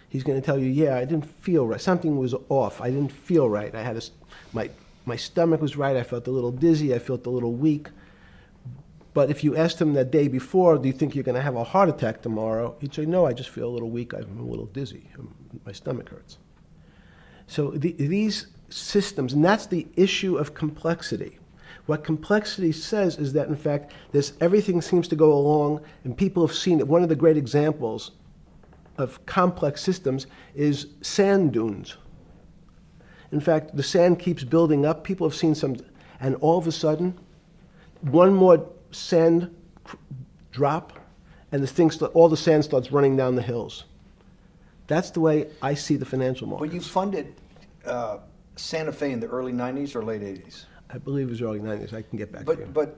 He's going to tell you, yeah, I didn't feel right. Something was off. I didn't feel right. I had my stomach was right. I felt a little dizzy. I felt a little weak. But if you asked him that day before, do you think you're going to have a heart attack tomorrow? He'd say, no, I just feel a little weak. I'm a little dizzy. My stomach hurts. So these systems, and that's the issue of complexity. What complexity says is that, in fact, everything seems to go along, and people have seen it. One of the great examples of complex systems is sand dunes. In fact, the sand keeps building up. People have seen some, and all of a sudden, one more sand drop, and all the sand starts running down the hills. That's the way I see the financial market. But you funded Santa Fe in the early 90s or late 80s? I believe it was early 90s. I can get back to you. But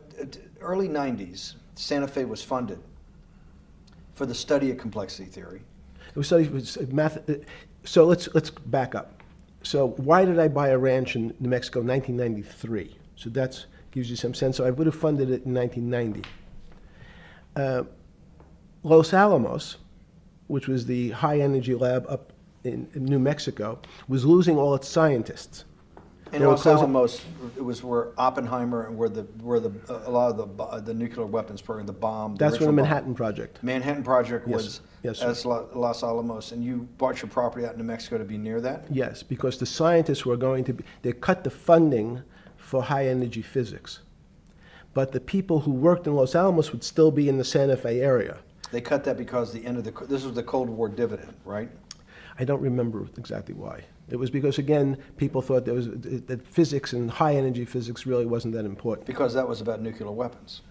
early 90s, Santa Fe was funded for the study of complexity theory. It was studied with math. So let's back up. So why did I buy a ranch in New Mexico in 1993? So that gives you some sense. So I would have funded it in 1990. Los Alamos, which was the high energy lab up in New Mexico, was losing all its scientists. In They were Los closing- Alamos, it was where Oppenheimer and where a lot of the nuclear weapons program, the bomb. That's where the original bomb. Manhattan Project. Manhattan Project Yes, was yes, sir. as Los Alamos, and you bought your property out in New Mexico to be near that? Yes, because the scientists were going to be, they cut the funding for high energy physics. But the people who worked in Los Alamos would still be in the Santa Fe area. They cut that because this was the Cold War dividend, right? I don't remember exactly why. It was because, again, people thought that physics and high energy physics really wasn't that important. Because that was about nuclear weapons.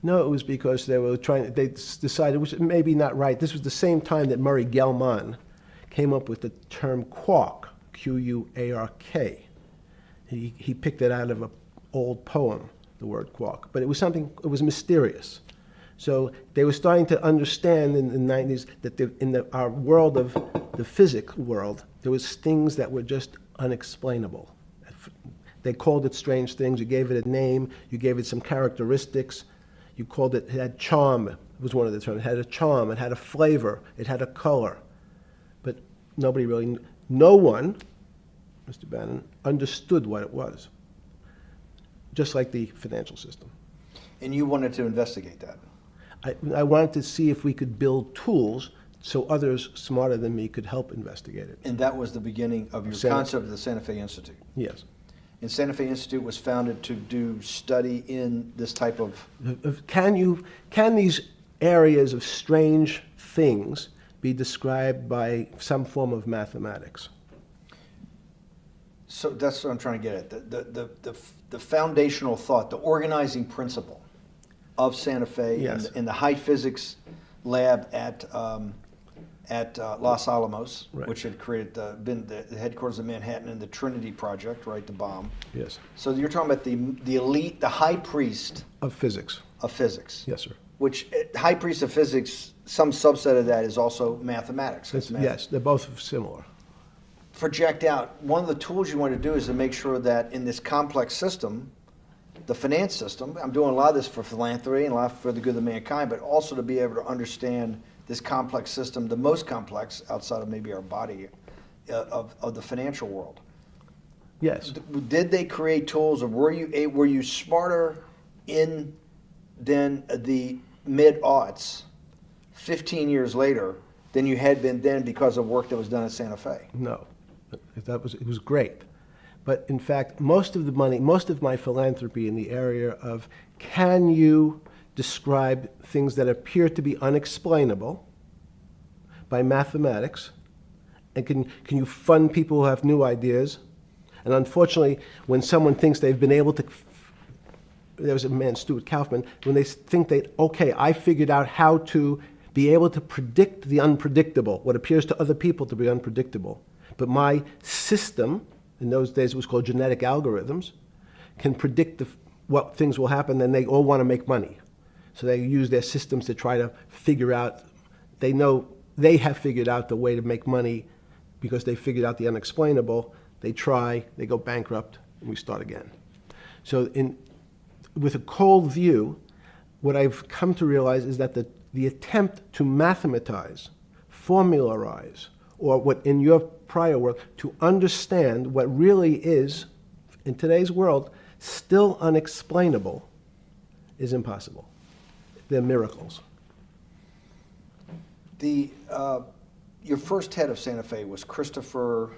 No, it was because they decided, which may be not right. This was the same time that Murray Gell-Mann came up with the term quark, Q-U-A-R-K. He picked it out of an old poem, the word quark. But it was mysterious. So they were starting to understand in the 90s that our world of the physics world, there was things that were just unexplainable. They called it strange things. You gave it a name. You gave it some characteristics. You called it had charm. It was one of the terms. It had a charm. It had a flavor. It had a color. But no one, Mr. Bannon, understood what it was. Just like the financial system. And you wanted to investigate that. I wanted to see if we could build tools so others smarter than me could help investigate it. And that was the beginning of your concept of the Santa Fe Institute. Yes. And Santa Fe Institute was founded to do study in this type of... Can these areas of strange things be described by some form of mathematics? So that's what I'm trying to get at. The foundational thought, the organizing principle of Santa Fe, Yes. in the high physics lab at Los Alamos, Right. which had been the headquarters of Manhattan, and the Trinity Project, right, the bomb. Yes. So you're talking about the elite, the high priest Of physics. of physics. Yes, sir. Which high priest of physics, some subset of that is also mathematics. It's math. Yes, they're both similar. Project out. One of the tools you want to do is to make sure that in this complex system, the finance system, I'm doing a lot of this for philanthropy and a lot for the good of mankind, but also to be able to understand this complex system, the most complex outside of maybe our body, of the financial world. Yes. Did they create tools, or were you smarter in than the mid-aughts, 15 years later, than you had been then because of work that was done at Santa Fe? No. It was great. But in fact, most of the money, most of my philanthropy in the area of can you describe things that appear to be unexplainable by mathematics, and can you fund people who have new ideas? And unfortunately, when someone thinks they've been able to, there was a man, Stuart Kaufman, when they think okay, I figured out how to be able to predict the unpredictable, what appears to other people to be unpredictable. But my system, in those days it was called genetic algorithms, can predict what things will happen, and they all want to make money. So they use their systems to try to figure out, they know they have figured out the way to make money because they figured out the unexplainable. They try, they go bankrupt, and we start again. So with a cold view, what I've come to realize is that the attempt to mathematize, formularize, or what in your prior world, to understand what really is, in today's world, still unexplainable, is impossible. They're miracles. Your first head of Santa Fe was Christopher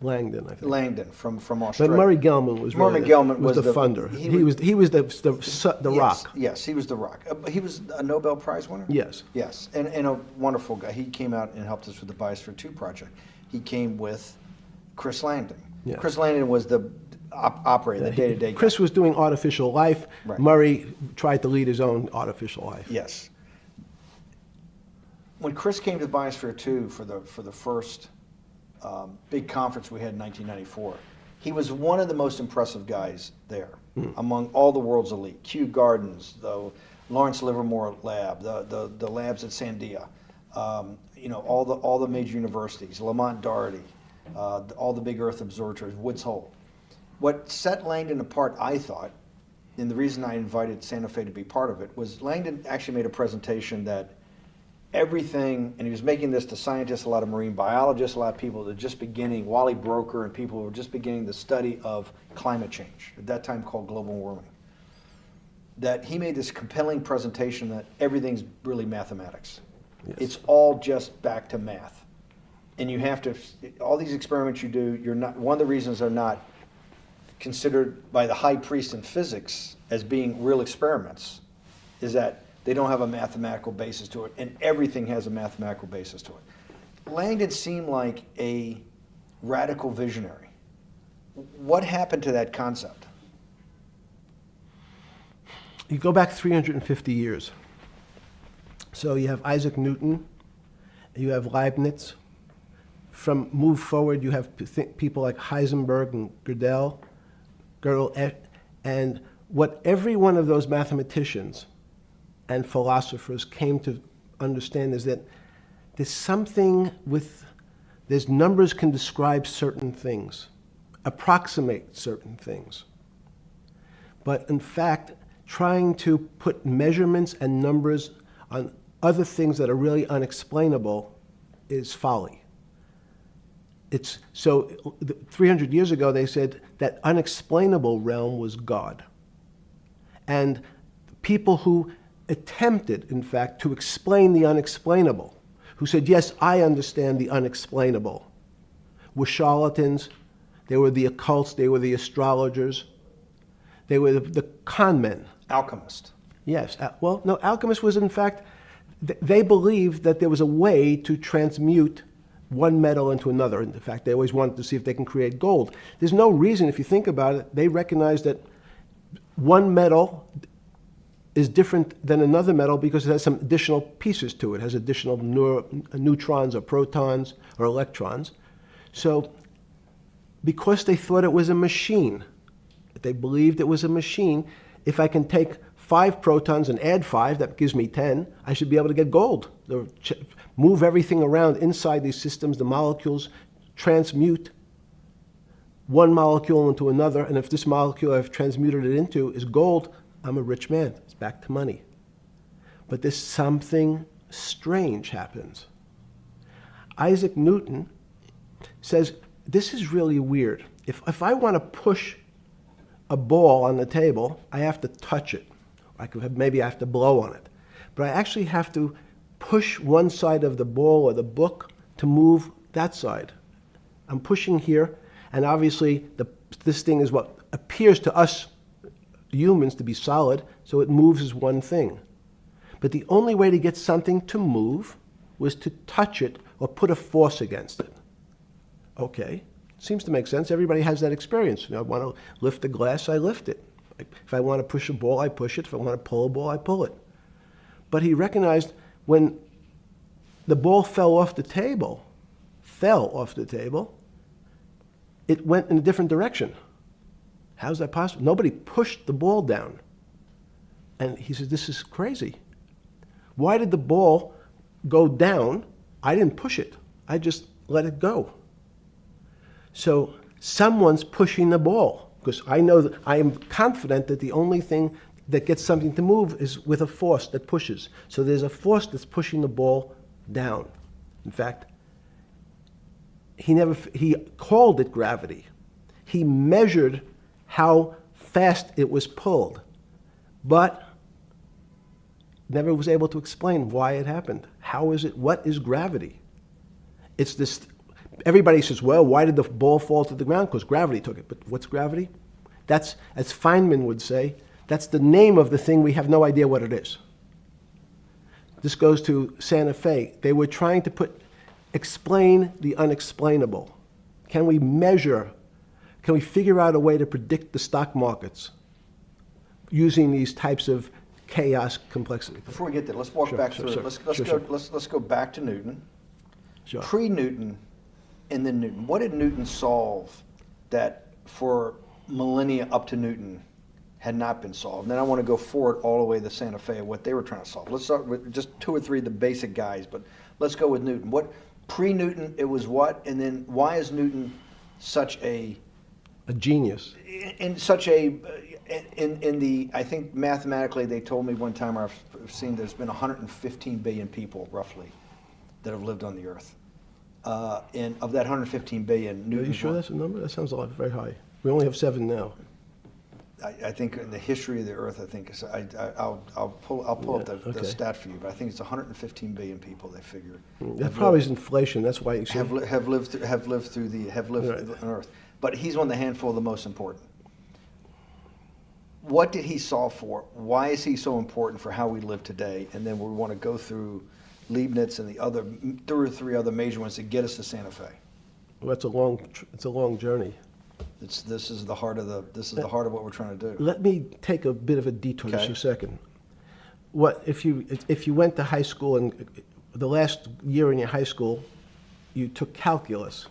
Langdon, I think. Langdon from But Australia. Murray Gell-Mann was Murray really Gell-Mann was was the the- funder. he He was- was the Yes, rock. Yes, he was the rock. He was a Nobel Prize winner? Yes. Yes, and a wonderful guy. He came out and helped us with the Biosphere 2 project. He came with Chris Langdon. Yeah. Chris Langdon was the operator, the day-to-day guy. Chris was doing artificial life. Right. Murray tried to lead his own artificial life. Yes. When Chris came to Biosphere 2 for the first big conference we had in 1994, he was one of the most impressive guys there among all the world's elite. Kew Gardens, the Lawrence Livermore lab, the labs at Sandia, all the major universities, Lamont Doherty, all the big Earth observatories, Woods Hole. What set Langdon apart, I thought, and the reason I invited Santa Fe to be part of it, was Langdon actually made a presentation that everything, and he was making this to scientists, a lot of marine biologists, a lot of people that were just beginning, Wally Broker and people who were just beginning the study of climate change, at that time called global warming. That he made this compelling presentation that everything's really mathematics. Yes. It's all just back to math. And you have to, all these experiments you do, you're not, one of the reasons they're not considered by the high priest in physics as being real experiments is that they don't have a mathematical basis to it, and everything has a mathematical basis to it. Langdon seemed like a radical visionary. What happened to that concept? You go back 350 years. So you have Isaac Newton, you have Leibniz. From move forward, you have people like Heisenberg and Gödel, and what every one of those mathematicians and philosophers came to understand is that there's something with, there's numbers can describe certain things, approximate certain things. But in fact, trying to put measurements and numbers on other things that are really unexplainable is folly. It's, so 300 years ago, they said that unexplainable realm was God. And people who attempted, in fact, to explain the unexplainable, who said, yes, I understand the unexplainable, were charlatans, they were the occults, they were the astrologers, they were the con men. Alchemist. Yes, well, no, alchemist was, in fact, they believed that there was a way to transmute one metal into another. In fact, they always wanted to see if they can create gold. There's no reason, if you think about it, they recognize that one metal is different than another metal because it has some additional pieces to it. It has additional neutrons or protons or electrons. So because they thought it was a machine, they believed it was a machine, if I can take 5 protons and add 5, that gives me 10, I should be able to get gold. Move everything around inside these systems, the molecules transmute one molecule into another, and if this molecule I've transmuted it into is gold, I'm a rich man. It's back to money. But there's something strange happens. Isaac Newton says, this is really weird. If I want to push a ball on the table, I have to touch it. Maybe I have to blow on it. But I actually have to push one side of the ball or the book to move that side. I'm pushing here, and obviously this thing is what appears to us humans to be solid, so it moves as one thing. But the only way to get something to move was to touch it or put a force against it. Okay, seems to make sense. Everybody has that experience. I want to lift a glass, I lift it. If I want to push a ball, I push it. If I want to pull a ball, I pull it. But he recognized when the ball fell off the table, it went in a different direction. How's that possible? Nobody pushed the ball down. And he said, this is crazy. Why did the ball go down? I didn't push it. I just let it go. So someone's pushing the ball, because I know that I am confident that the only thing that gets something to move is with a force that pushes. So there's a force that's pushing the ball down. In fact, he called it gravity. He measured how fast it was pulled, but never was able to explain why it happened. How is it? What is gravity? It's this. Everybody says, well, why did the ball fall to the ground? Because gravity took it. But what's gravity? That's, as Feynman would say, that's the name of the thing. We have no idea what it is. This goes to Santa Fe. They were trying to explain the unexplainable. Can we measure? Can we figure out a way to predict the stock markets using these types of chaos complexity? Before we get there, let's walk back through it. Let's go back to Newton. Sure. Pre-Newton and then Newton. What did Newton solve that for millennia up to Newton had not been solved? And then I want to go forward all the way to Santa Fe, what they were trying to solve. Let's start with just 2 or 3 of the basic guys, but let's go with Newton. What pre-Newton, it was what? And then why is Newton such a genius? In such a, in the, I think mathematically they told me one time, our seen there's been 115 billion people, roughly, that have lived on the Earth. And of that 115 billion, Are you Newton's sure one. that's a number? That sounds a lot very high. We only have 7 now. I think in the history of the Earth, I think I'll pull up the okay. stat for you, but I think it's 115 billion people. They figure That probably is inflation. That's why you see. have lived Right. on Earth. But he's one of the handful of the most important. What did he solve for? Why is he so important for how we live today? And then we want to go through Leibniz and the other 2 or 3 other major ones to get us to Santa Fe. Well, it's a long journey. This is the heart of what we're trying to do. Let me take a bit of a detour Okay. just a second. What if you went to high school and the last year in your high school, you took calculus?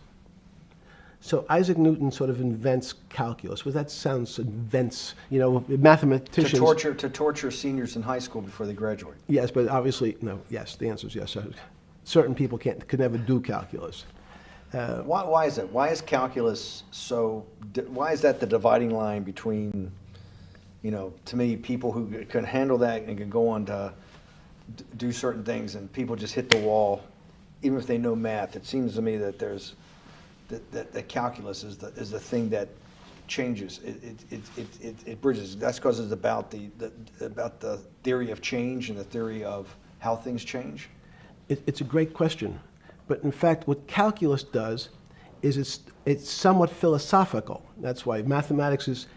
So Isaac Newton sort of invents calculus. Well, that sounds invents. Mathematicians. To torture seniors in high school before they graduate. Yes, but obviously no. Yes, the answer is yes. Certain people could never do calculus. Why is that? Why is calculus so? Why is that the dividing line between, to me, people who can handle that and can go on to do certain things, and people just hit the wall, even if they know math? It seems to me that there's that calculus is the thing that changes. It bridges. That's because it's about the theory of change and the theory of how things change. It's a great question. But in fact, what calculus does is it's somewhat philosophical. That's why mathematics is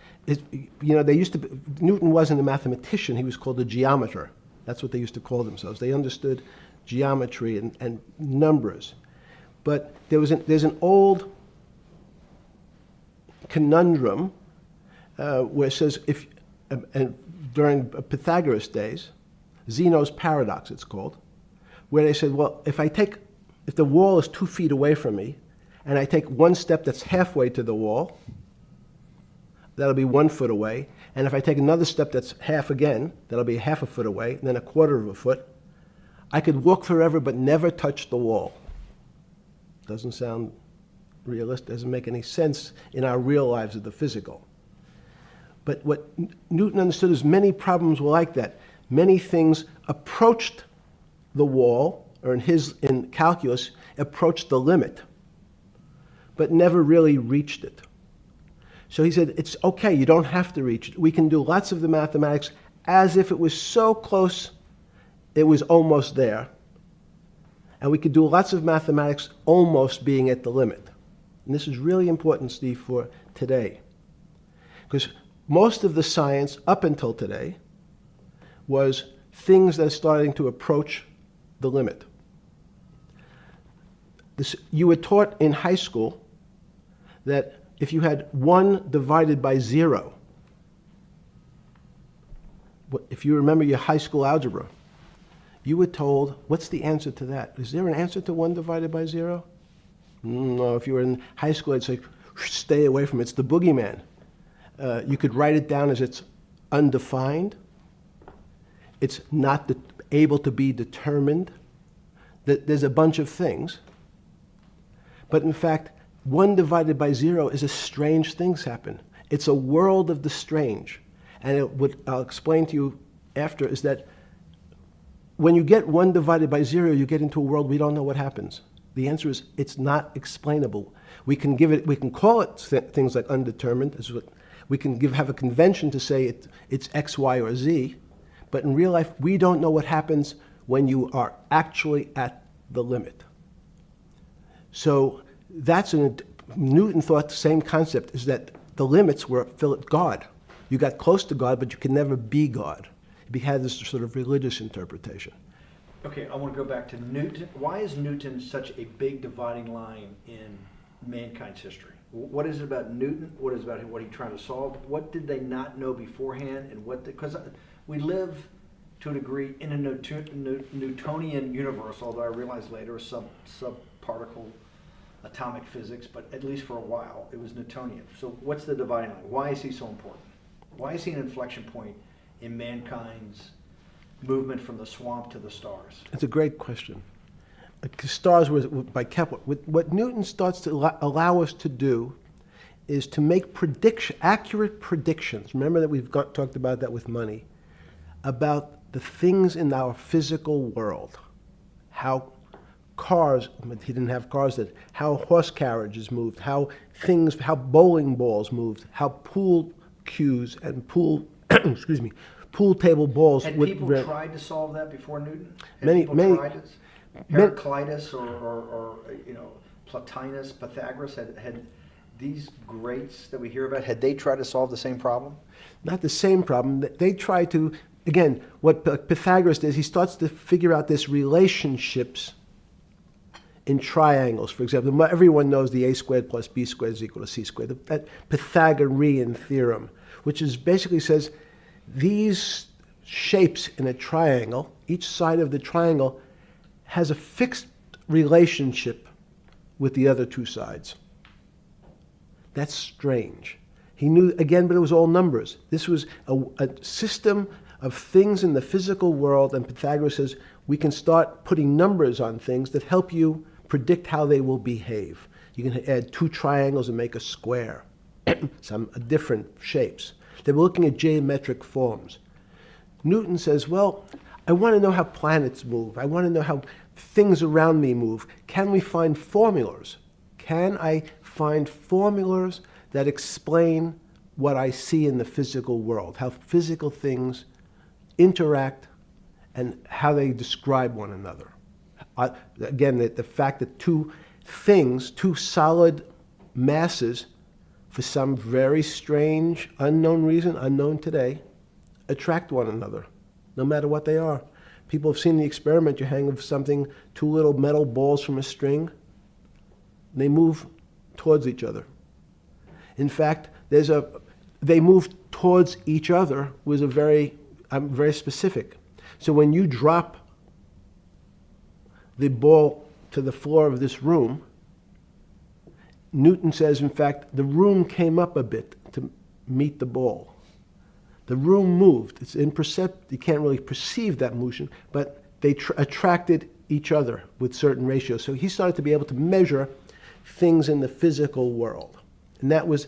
Newton wasn't a mathematician, he was called a geometer. That's what they used to call themselves. They understood geometry and numbers. But there's an old conundrum where it says, during Pythagoras' days, Zeno's paradox it's called, where they said, well, if the wall is 2 feet away from me, and I take one step that's halfway to the wall, that'll be 1 foot away. And if I take another step that's half again, that'll be half a foot away, and then a quarter of a foot. I could walk forever but never touch the wall. Doesn't sound realistic, doesn't make any sense in our real lives of the physical. But what Newton understood is many problems were like that. Many things approached the wall, or in calculus, approached the limit, but never really reached it. So he said, it's okay, you don't have to reach it. We can do lots of the mathematics as if it was so close, it was almost there. And we could do lots of mathematics almost being at the limit. And this is really important, Steve, for today. Because most of the science up until today was things that are starting to approach the limit. You were taught in high school that if you had 1 divided by 0, if you remember your high school algebra, you were told, what's the answer to that? Is there an answer to 1 divided by 0? No, if you were in high school, I'd say, stay away from it. It's the boogeyman. You could write it down as it's undefined. It's not able to be determined. There's a bunch of things. But in fact, 1 divided by 0 is a strange things happen. It's a world of the strange. And what I'll explain to you after is that when you get 1 divided by 0, you get into a world we don't know what happens. The answer is it's not explainable. We can call it things like undetermined. We can have a convention to say it's X, Y, or Z. But in real life, we don't know what happens when you are actually at the limit. So Newton thought the same concept, is that the limits were God. You got close to God, but you can never be God. He had this sort of religious interpretation. Okay, I want to go back to Newton. Why is Newton such a big dividing line in mankind's history? What is it about Newton? What is it about what he tried to solve? What did they not know beforehand? And because we live to a degree in a Newtonian universe, although I realized later subparticle atomic physics, but at least for a while it was Newtonian. So what's the dividing line? Why is he so important? Why is he an inflection point in mankind's movement from the swamp to the stars? It's a great question. Stars were by Kepler. What Newton starts to allow us to do is to make accurate predictions. Remember that we've talked about that with money, about the things in our physical world, how cars, he didn't have cars then, how horse carriages moved, how bowling balls moved, how pool cues and pool, excuse me, pool table balls. Had people tried to solve that before Newton? Had Many- people many- tried it? Heraclitus or Plotinus, Pythagoras, had these greats that we hear about, had they tried to solve the same problem? Not the same problem. They try to, again, what Pythagoras does, he starts to figure out this relationships in triangles. For example, everyone knows the a squared plus b squared is equal to c squared. That Pythagorean theorem, which is basically says these shapes in a triangle, each side of the triangle has a fixed relationship with the other two sides. That's strange. He knew, again, but it was all numbers. This was a system of things in the physical world, and Pythagoras says we can start putting numbers on things that help you predict how they will behave. You can add two triangles and make a square, some different shapes. They were looking at geometric forms. Newton says, well, I want to know how planets move. I want to know how things around me move. Can we find formulas? Can I find formulas that explain what I see in the physical world, how physical things interact and how they describe one another? Again, the fact that two solid masses, for some very strange, unknown reason, unknown today, attract one another, no matter what they are. People have seen the experiment. You hang something, two little metal balls from a string, and they move towards each other. In fact, they move towards each other was very specific. So when you drop the ball to the floor of this room, Newton says, in fact, the room came up a bit to meet the ball. The room moved. It's imperceptible. You can't really perceive that motion, but they attracted each other with certain ratios. So he started to be able to measure things in the physical world. And that was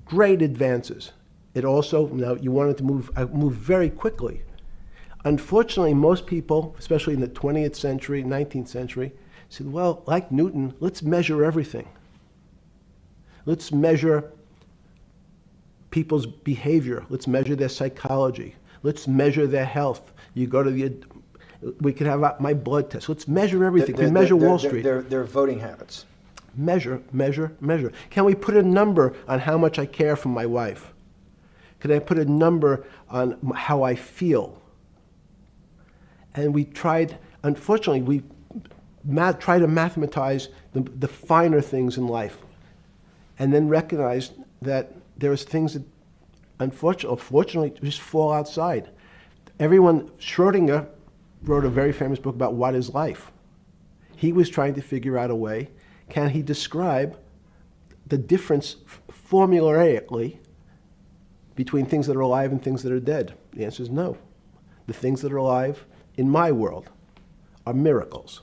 great advances. It also, now you wanted to move very quickly. Unfortunately, most people, especially in the 20th century, 19th century, said, well, like Newton, let's measure everything. Let's measure people's behavior. Let's measure their psychology. Let's measure their health. You go to we could have my blood test. Let's measure everything. We measure Wall Street. Their voting habits. Measure, measure, measure. Can we put a number on how much I care for my wife? Can I put a number on how I feel? And we tried, unfortunately, we try to mathematize the finer things in life, and then recognize that there's things that, unfortunately, just fall outside. Schrodinger wrote a very famous book about what is life. He was trying to figure out a way, can he describe the difference formulaically between things that are alive and things that are dead? The answer is no. The things that are alive in my world are miracles,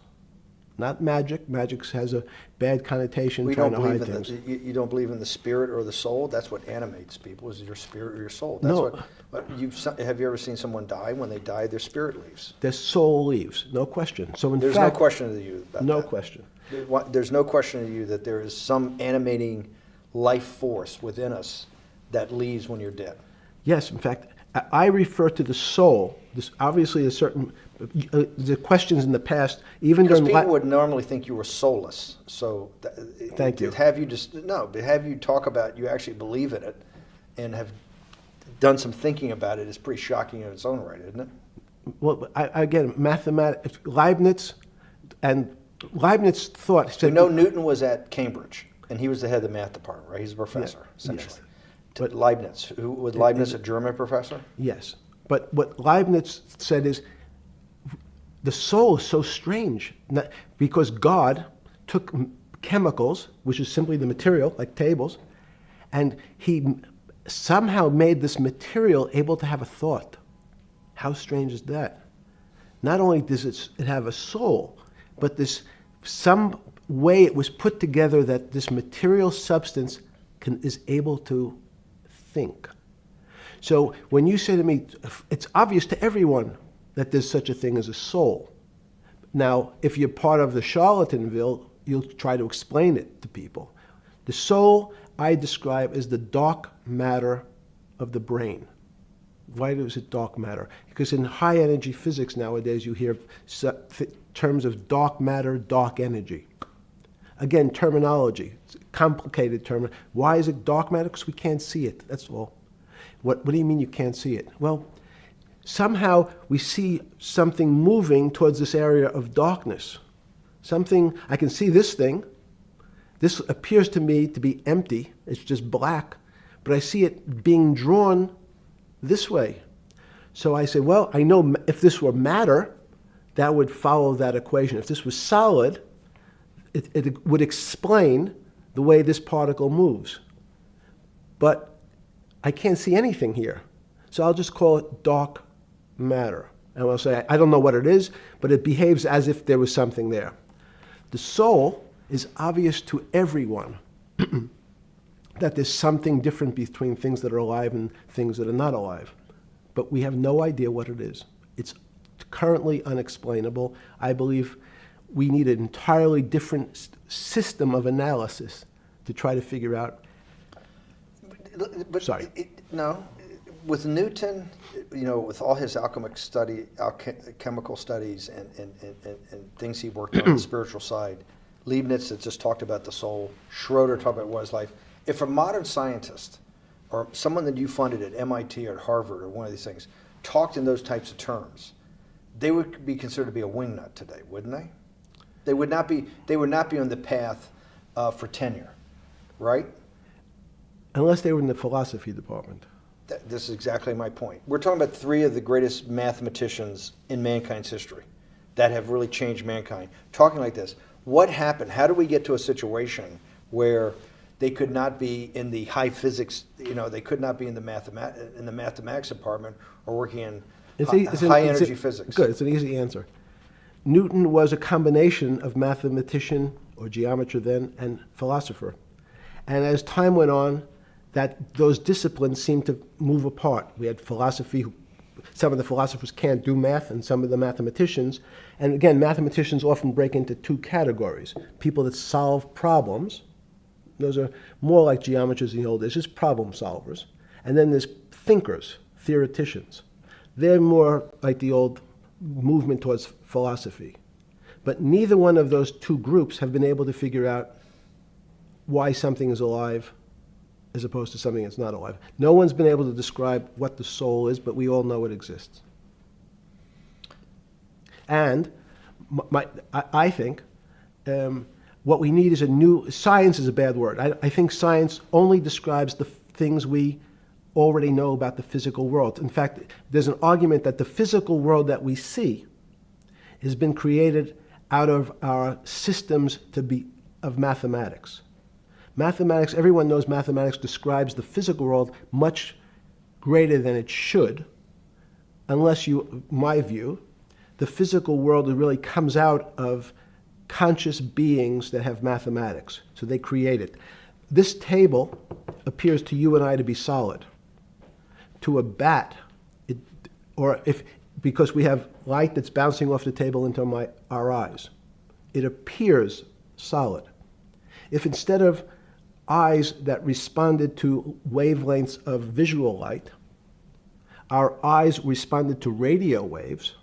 not magic. Magic has a bad connotation, trying to hide things. You don't believe in the spirit or the soul? That's what animates people, is your spirit or your soul. That's No. Have you ever seen someone die? When they die, their spirit leaves. Their soul leaves, no question. So in There's fact, no question to you about no that. question. There's no question to you that there is some animating life force within us that leaves when you're dead. Yes, in fact, I refer to the soul. This obviously is certain. The questions in the past, even Because during people would normally think you were soulless. So Thank you. But have you talk about you actually believe in it and have done some thinking about it is pretty shocking in its own right, isn't it? Well, again, mathematics. Leibniz thought. So Newton was at Cambridge, and he was the head of the math department, right? He's a professor, essentially. Yes. But Leibniz, was Leibniz a German professor? Yes, but what Leibniz said is the soul is so strange because God took chemicals, which is simply the material, like tables, and he somehow made this material able to have a thought. How strange is that? Not only does it have a soul, but some way it was put together that this material substance is able to think. So when you say to me, it's obvious to everyone that there's such a thing as a soul. Now, if you're part of the Charlatanville, you'll try to explain it to people. The soul I describe as the dark matter of the brain. Why is it dark matter? Because in high energy physics nowadays you hear terms of dark matter, dark energy. Again, terminology, it's a complicated term. Why is it dark matter? Because we can't see it, that's all. What do you mean you can't see it? Well, somehow we see something moving towards this area of darkness. Something, I can see this thing. This appears to me to be empty. It's just black. But I see it being drawn this way. So I say, well, I know if this were matter, that would follow that equation. If this was solid, it would explain the way this particle moves. But I can't see anything here. So I'll just call it dark matter. And I'll say, I don't know what it is, but it behaves as if there was something there. The soul is obvious to everyone that there's something different between things that are alive and things that are not alive. But we have no idea what it is. It's currently unexplainable. I believe we need an entirely different system of analysis to try to figure out. But Sorry. No, with Newton, with all his alchemical studies and things he worked on the spiritual side, Leibniz had just talked about the soul, Schroeder talked about what is life. If a modern scientist or someone that you funded at MIT or at Harvard or one of these things talked in those types of terms, they would be considered to be a wingnut today, wouldn't they? They would not be on the path for tenure, right? Unless they were in the philosophy department. This is exactly my point. We're talking about three of the greatest mathematicians in mankind's history that have really changed mankind. Talking like this, what happened? How do we get to a situation where they could not be in the high physics, they could not be in the mathematics department or working in high energy physics? Good, it's an easy answer. Newton was a combination of mathematician or geometer then and philosopher. And as time went on, those disciplines seemed to move apart. We had philosophy. Some of the philosophers can't do math, and some of the mathematicians. And again, mathematicians often break into two categories. People that solve problems. Those are more like geometers in the old days, just problem solvers. And then there's thinkers, theoreticians. They're more like the old movement towards philosophy. But neither one of those two groups have been able to figure out why something is alive as opposed to something that's not alive. No one's been able to describe what the soul is, but we all know it exists. And I think what we need is science is a bad word. I think science only describes the things we already know about the physical world. In fact, there's an argument that the physical world that we see has been created out of our systems of mathematics. Mathematics, everyone knows mathematics describes the physical world much greater than it should, unless my view, the physical world really comes out of conscious beings that have mathematics. So they create it. This table appears to you and I to be solid. To a bat, because we have light that's bouncing off the table into our eyes, it appears solid. If instead of eyes that responded to wavelengths of visual light, our eyes responded to radio waves,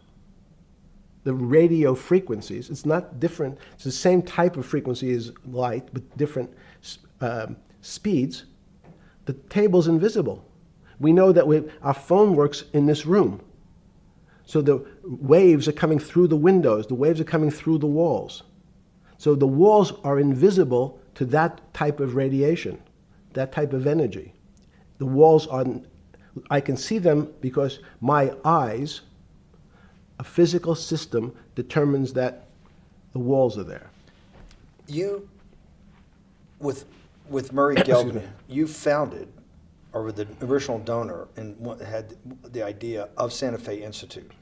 the radio frequencies, it's not different, it's the same type of frequency as light, but different speeds, the table's invisible. We know that our phone works in this room. So the waves are coming through the windows, the waves are coming through the walls. So the walls are invisible to that type of radiation, that type of energy. The walls I can see them because my eyes, a physical system determines that the walls are there. You, with Murray Geldman, you founded, or were the original donor, and had the idea of Santa Fe Institute.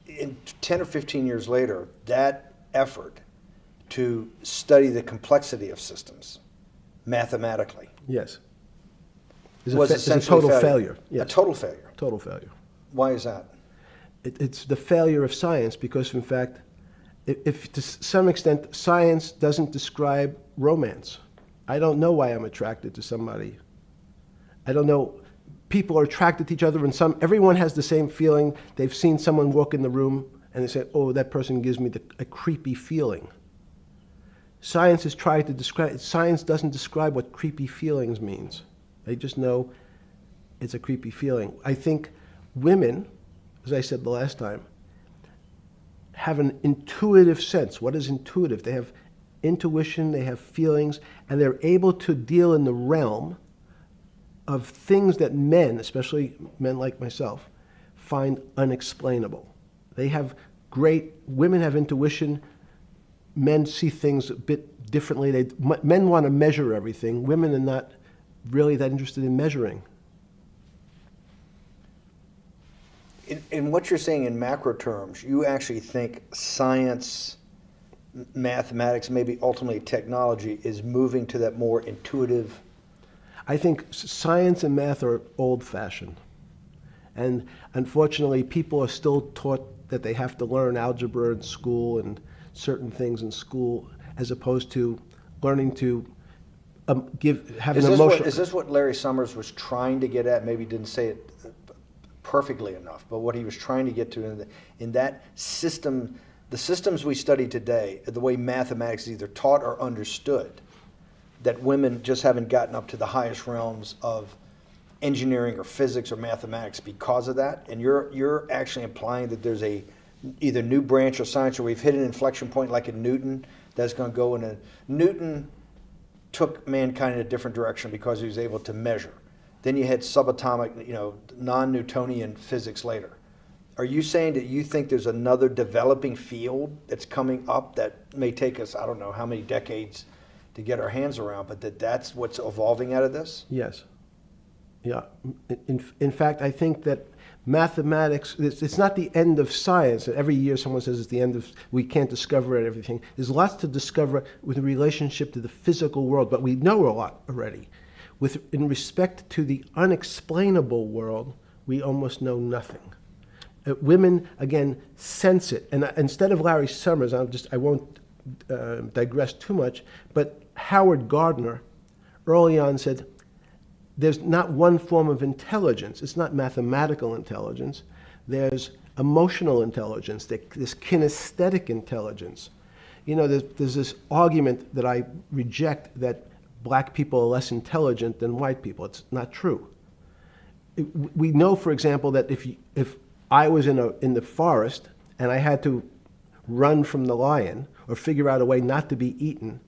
In 10 or 15 years later, that effort to study the complexity of systems mathematically. Yes. was is a essentially total failure. A Yes. total failure. Total failure. Why is that? It's the failure of science because, in fact, if to some extent science doesn't describe romance. I don't know why I'm attracted to somebody. I don't know. People are attracted to each other, and everyone has the same feeling. They've seen someone walk in the room, and they say, "Oh, that person gives me a creepy feeling." Science has tried to describe. Science doesn't describe what creepy feelings means. They just know it's a creepy feeling. I think women, as I said the last time, have an intuitive sense. What is intuitive? They have intuition, they have feelings, and they're able to deal in the realm of things that men, especially men like myself, find unexplainable. Women have intuition, men see things a bit differently. Men want to measure everything. Women are not really that interested in measuring. In what you're saying in macro terms, you actually think science, mathematics, maybe ultimately technology is moving to that more intuitive. I think science and math are old-fashioned. And unfortunately, people are still taught that they have to learn algebra in school and certain things in school, as opposed to learning to have an emotional. Is this what Larry Summers was trying to get at? Maybe didn't say it perfectly enough, but what he was trying to get to in that system, the systems we study today, the way mathematics is either taught or understood, that women just haven't gotten up to the highest realms of engineering or physics or mathematics because of that, and you're actually implying that there's a either new branch of science, or we've hit an inflection point like in Newton that's going to go in a Newton took mankind in a different direction because he was able to measure. Then you had subatomic, non-Newtonian physics later. Are you saying that you think there's another developing field that's coming up that may take us, I don't know how many decades to get our hands around, but that's what's evolving out of this? Yes. Yeah. In fact, I think that mathematics, it's not the end of science. Every year someone says it's the end of, we can't discover everything. There's lots to discover with relationship to the physical world, but we know a lot already. In respect to the unexplainable world, we almost know nothing. Women, again, sense it. And instead of Larry Summers, I won't digress too much, but Howard Gardner early on said, there's not one form of intelligence. It's not mathematical intelligence. There's emotional intelligence. There's kinesthetic intelligence. There's this argument that I reject that black people are less intelligent than white people. It's not true. We know, for example, that if I was in the forest and I had to run from the lion or figure out a way not to be eaten,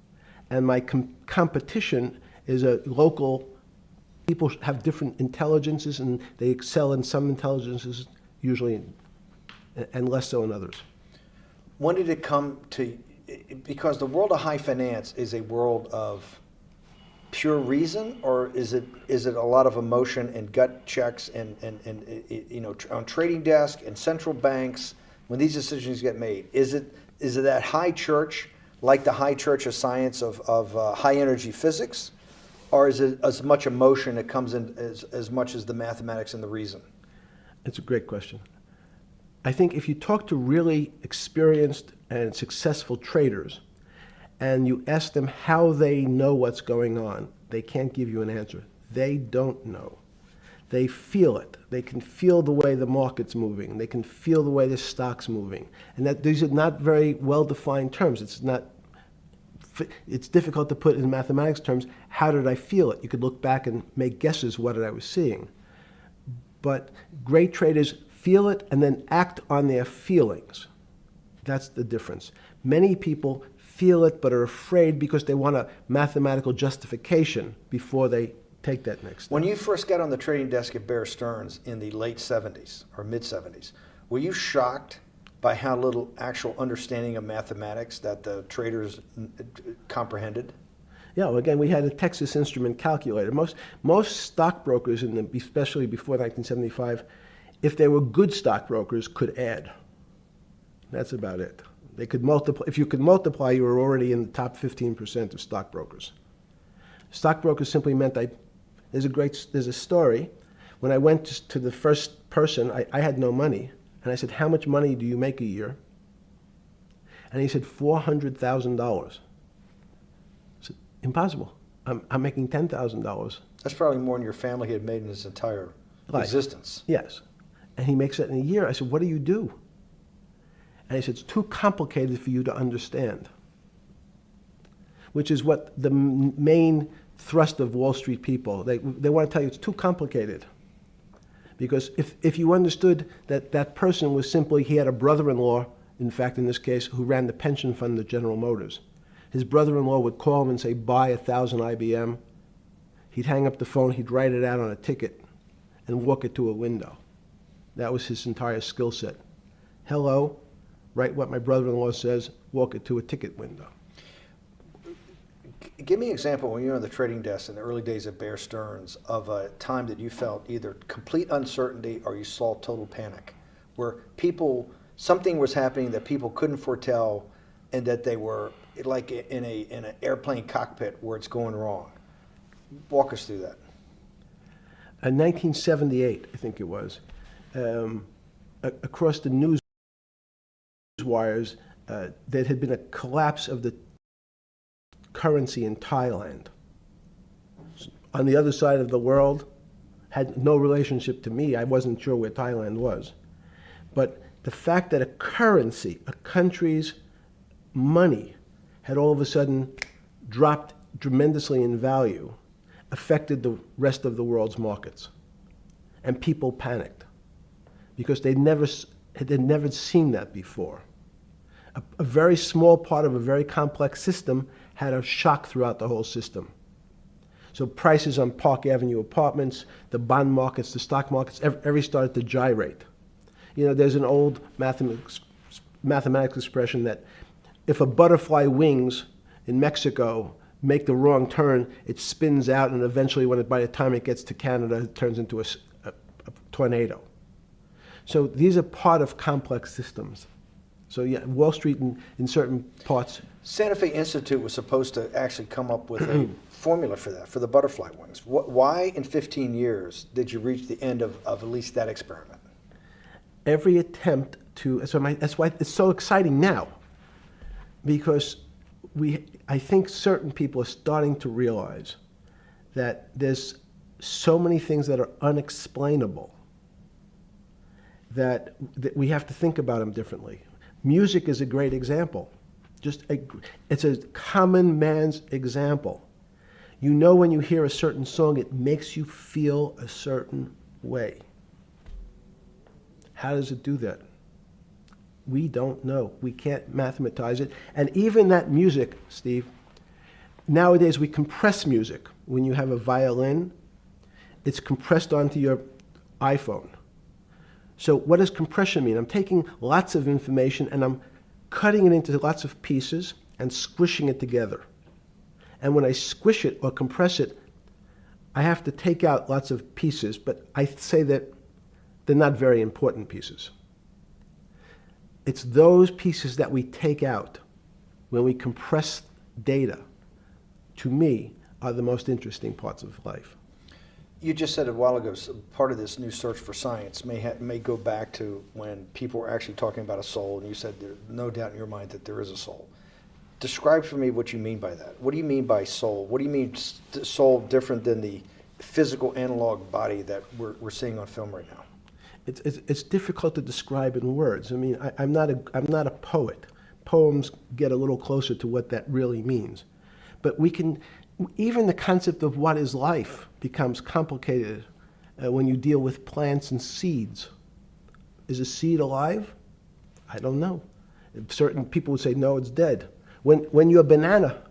and my competition is a local, people have different intelligences and they excel in some intelligences usually and less so in others. When did it come to, because the world of high finance is a world of pure reason, or is it a lot of emotion and gut checks and on trading desk and central banks when these decisions get made? Is it that high church, like the high church of science of high energy physics, or is it as much emotion that comes in as much as the mathematics and the reason? It's a great question. I think if you talk to really experienced and successful traders, and you ask them how they know what's going on, they can't give you an answer. They don't know. They feel it. They can feel the way the market's moving. They can feel the way the stock's moving. And that these are not very well-defined terms. It's difficult to put in mathematics terms, how did I feel it? You could look back and make guesses what I was seeing. But great traders feel it and then act on their feelings. That's the difference. Many people feel it but are afraid because they want a mathematical justification before they take that next step. When you first got on the trading desk at Bear Stearns in the late 70s or mid 70s, were you shocked by how little actual understanding of mathematics that the traders comprehended? Yeah, well, again, we had a Texas Instrument calculator. Most stockbrokers, especially before 1975, if they were good stockbrokers, could add. That's about it. They could multiply. If you could multiply, you were already in the top 15% of stockbrokers. Stockbrokers simply meant There's a story. When I went to the first person, I had no money. And I said, how much money do you make a year? And he said, $400,000. I said, impossible. I'm making $10,000. That's probably more than your family had made in his entire existence. Yes. And he makes it in a year. I said, what do you do? And he said, it's too complicated for you to understand. Which is what the main thrust of Wall Street people, they want to tell you it's too complicated. Because if you understood that that person was simply, he had a brother-in-law, in fact in this case, who ran the pension fund at General Motors. His brother-in-law would call him and say, buy 1,000 IBM. He'd hang up the phone, he'd write it out on a ticket and walk it to a window. That was his entire skill set. Hello, write what my brother-in-law says, walk it to a ticket window. Give me an example when you were on the trading desk in the early days of Bear Stearns of a time that you felt either complete uncertainty or you saw total panic, where something was happening that people couldn't foretell and that they were like in an airplane cockpit where it's going wrong. Walk us through that. In 1978, I think it was, across the news wires, there had been a collapse of the currency in Thailand. On the other side of the world, had no relationship to me. I wasn't sure where Thailand was. But the fact that a currency, a country's money, had all of a sudden dropped tremendously in value affected the rest of the world's markets. And people panicked because they'd never seen that before. A very small part of a very complex system had a shock throughout the whole system. So prices on Park Avenue apartments, the bond markets, the stock markets, every started to gyrate. You know, there's an old mathematics expression that if a butterfly wings in Mexico make the wrong turn, it spins out, and eventually, by the time it gets to Canada, it turns into a tornado. So these are part of complex systems. So yeah, Wall Street in certain parts. Santa Fe Institute was supposed to actually come up with a formula for that, for the butterfly wings. Why in 15 years did you reach the end of at least that experiment? Every attempt to, that's why it's so exciting now, because I think certain people are starting to realize that there's so many things that are unexplainable that we have to think about them differently. Music is a great example. It's a common man's example. You know, when you hear a certain song, it makes you feel a certain way. How does it do that? We don't know. We can't mathematize it. And even that music, Steve, nowadays we compress music. When you have a violin, it's compressed onto your iPhone. So what does compression mean? I'm taking lots of information and I'm cutting it into lots of pieces and squishing it together. And when I squish it or compress it, I have to take out lots of pieces, but I say that they're not very important pieces. It's those pieces that we take out when we compress data, to me, are the most interesting parts of life. You just said a while ago, part of this new search for science may go back to when people were actually talking about a soul, and you said there's no doubt in your mind that there is a soul. Describe for me what you mean by that. What do you mean by soul? What do you mean soul different than the physical analog body that we're seeing on film right now? It's difficult to describe in words. I mean, I'm not a poet. Poems get a little closer to what that really means. But even the concept of what is life becomes complicated when you deal with plants and seeds. Is a seed alive? I don't know. Certain people would say, no, it's dead. When you're a banana,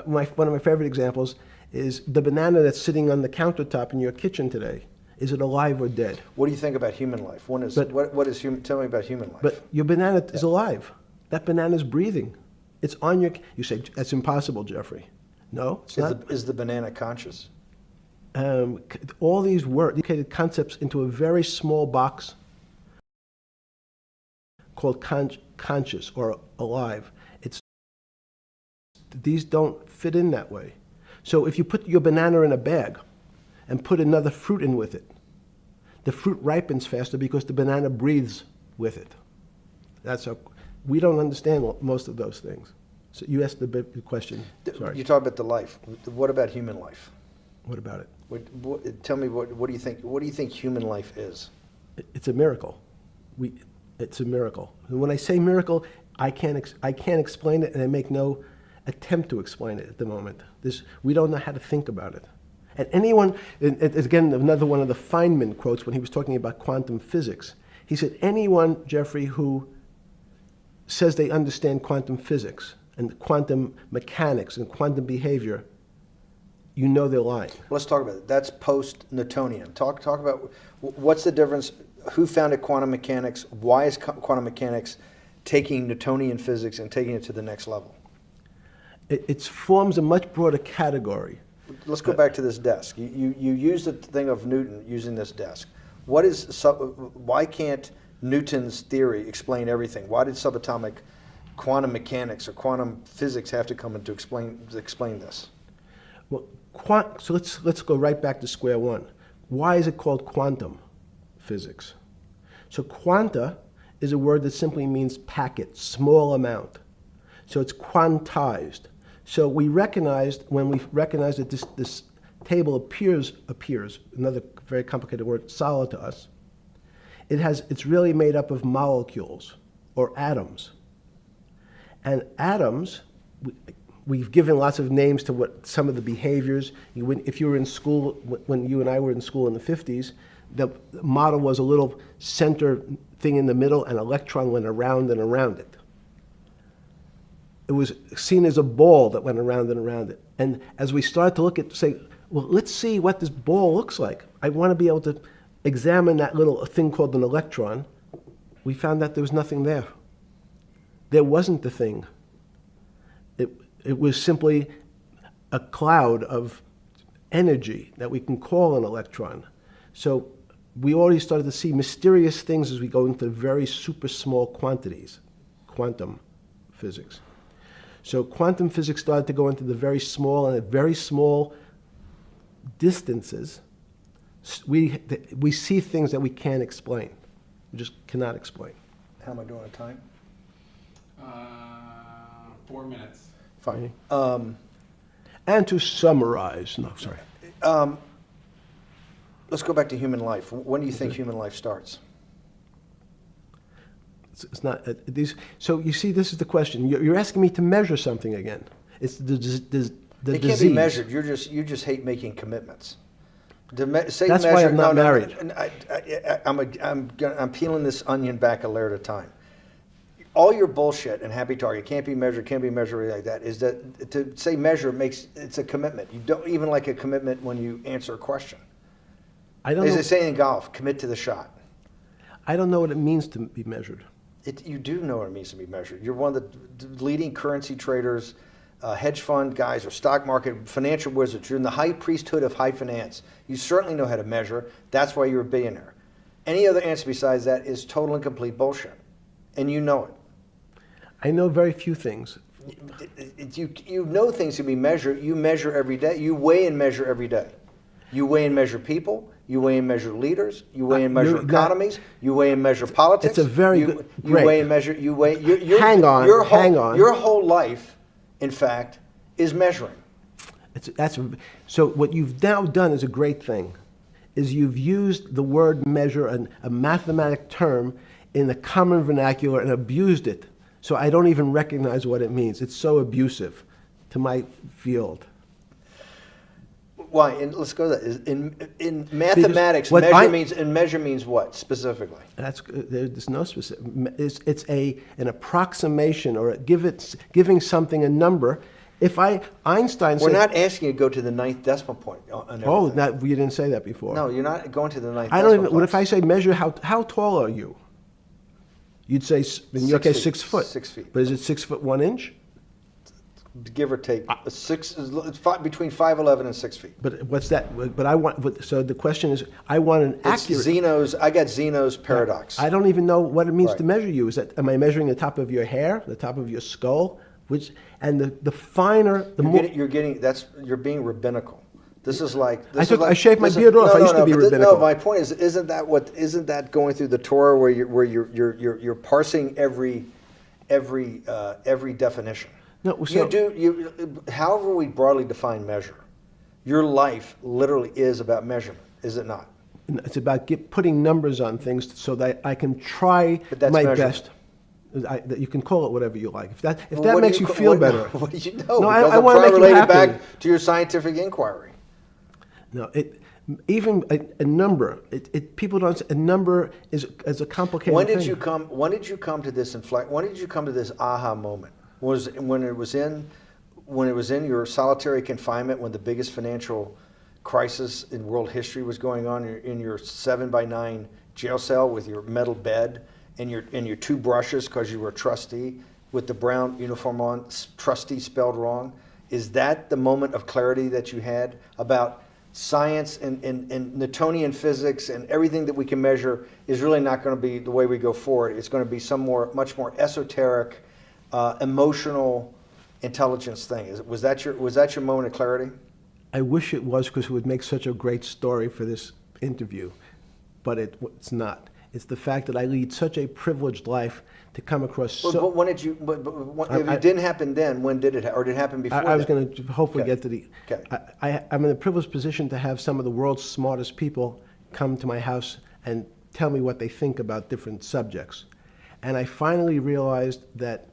one of my favorite examples is the banana that's sitting on the countertop in your kitchen today. Is it alive or dead? What do you think about human life? Tell me about human life. But your banana is alive. That banana is breathing. It's on your, you say, that's impossible, Jeffrey. No, it's not. Is the banana conscious? All these words, concepts into a very small box called conscious or alive. These don't fit in that way. So if you put your banana in a bag and put another fruit in with it. The fruit ripens faster because the banana breathes with it. We don't understand most of those things. So you asked the big question. Sorry. You talk about the life. What about human life? What about it? Tell me what do you think? What do you think human life is? It's a miracle. It's a miracle. And when I say miracle, I can't explain it, and I make no attempt to explain it at the moment. We don't know how to think about it. And anyone, and again, another one of the Feynman quotes when he was talking about quantum physics. He said, anyone, Jeffrey, who says they understand quantum physics and quantum mechanics and quantum behavior, you know they're lying. Let's talk about it. That's post-Newtonian. Talk about what's the difference. Who founded quantum mechanics? Why is quantum mechanics taking Newtonian physics and taking it to the next level? It forms a much broader category. Let's go back to this desk. You use the thing of Newton using this desk. Why can't Newton's theory explain everything? Why did subatomic quantum mechanics or quantum physics have to come in to explain this? Well, so let's go right back to square one. Why is it called quantum physics? So quanta is a word that simply means packet, small amount. So it's quantized. So when we recognized that this table appears, another very complicated word, solid to us, it's really made up of molecules or atoms. And atoms, we've given lots of names to what some of the behaviors. If you were in school, when you and I were in school in the 50s, the model was a little center thing in the middle, and an electron went around and around it. It was seen as a ball that went around and around it. And as we started to look at, say, well, let's see what this ball looks like. I want to be able to examine that little thing called an electron. We found that there was nothing there. There wasn't the thing. It was simply a cloud of energy that we can call an electron. So we already started to see mysterious things as we go into very super small quantities, quantum physics. So quantum physics started to go into the very small, and at very small distances, we see things that we can't explain. We just cannot explain. How am I doing on time? 4 minutes. Fine. And to summarize, no, sorry. Let's go back to human life. When do you think human life starts? It's not these. So you see, this is the question. You're asking me to measure something again. It's the disease. It can't be measured. You just hate making commitments. That's why I'm not married. I'm peeling this onion back a layer at a time. All your bullshit and happy target can't be measured like that. Is that to say measure it's a commitment. You don't even like a commitment when you answer a question. I don't know. As they say in golf, commit to the shot. I don't know what it means to be measured. You do know what it means to be measured. You're one of the leading currency traders, hedge fund guys, or stock market financial wizards. You're in the high priesthood of high finance. You certainly know how to measure. That's why you're a billionaire. Any other answer besides that is total and complete bullshit, and you know it. I know very few things. You know things can be measured. You measure every day. You weigh and measure every day. You weigh and measure people. You weigh and measure leaders. You weigh and measure economies. You weigh and measure politics. It's a very good. You weigh and measure. You weigh. Hang on. Your whole life, in fact, is measuring. So what you've now done is a great thing, is you've used the word measure, a mathematic term, in the common vernacular and abused it. So I don't even recognize what it means. It's so abusive to my field. Why? And let's go to that. In mathematics, measure means what specifically? There's no specific. It's an approximation, or giving something a number. Einstein said, we're not asking you to go to the 9th decimal point. You didn't say that before. No, you're not going to the 9th. I don't even. What if I say measure how tall are you? You'd say in your case 6 foot. 6 feet. But is it 6 foot 1 inch? Give or take, between 5'11" and 6 feet. But what's that? So the question is, I want an accurate. I got Zeno's paradox. I don't even know what it means to measure you. Am I measuring the top of your hair, the top of your skull, the finer, the more? You're being rabbinical. This is like I shaved my beard off. I used to be rabbinical. No, my point is, isn't that going through the Torah where you're parsing every definition? No, so, however we broadly define measure, your life literally is about measurement, is it not? it's about putting numbers on things so that I can try But that's my measurement. best. You can call it whatever you like. If that Well, what makes do you feel what- better. What do you know? No, Because I I'm wanna trying to make you relate it happy. back to your scientific inquiry. No, even a number. People don't. A number is a complicated When did thing. you come? When did you come to this When did you come to this aha moment? Was when it was in your solitary confinement, when the biggest financial crisis in world history was going on, in your 7x9 jail cell with your metal bed and your two brushes because you were a trustee with the brown uniform on, trustee spelled wrong. Is that the moment of clarity that you had about science and Newtonian physics and everything that we can measure is really not going to be the way we go forward? It's going to be much more esoteric, emotional intelligence thing. Was that your moment of clarity? I wish it was, because it would make such a great story for this interview, but it's not. It's the fact that I lead such a privileged life to come across. But when did you? If it didn't happen then, when did it? Or did it happen before? I was then? going to hopefully Okay. get to the. Okay. I'm in a privileged position to have some of the world's smartest people come to my house and tell me what they think about different subjects, and I finally realized that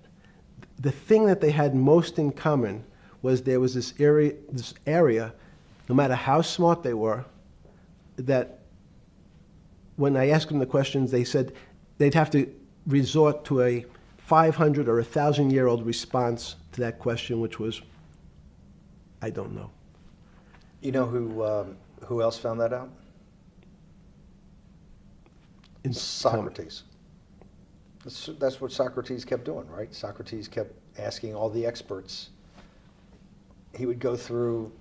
the thing that they had most in common was there was this area, no matter how smart they were, that when I asked them the questions, they said they'd have to resort to a 500 or 1,000-year-old response to that question, which was, I don't know. You know who else found that out? Socrates. That's what Socrates kept doing, right? Socrates kept asking all the experts. He would go through,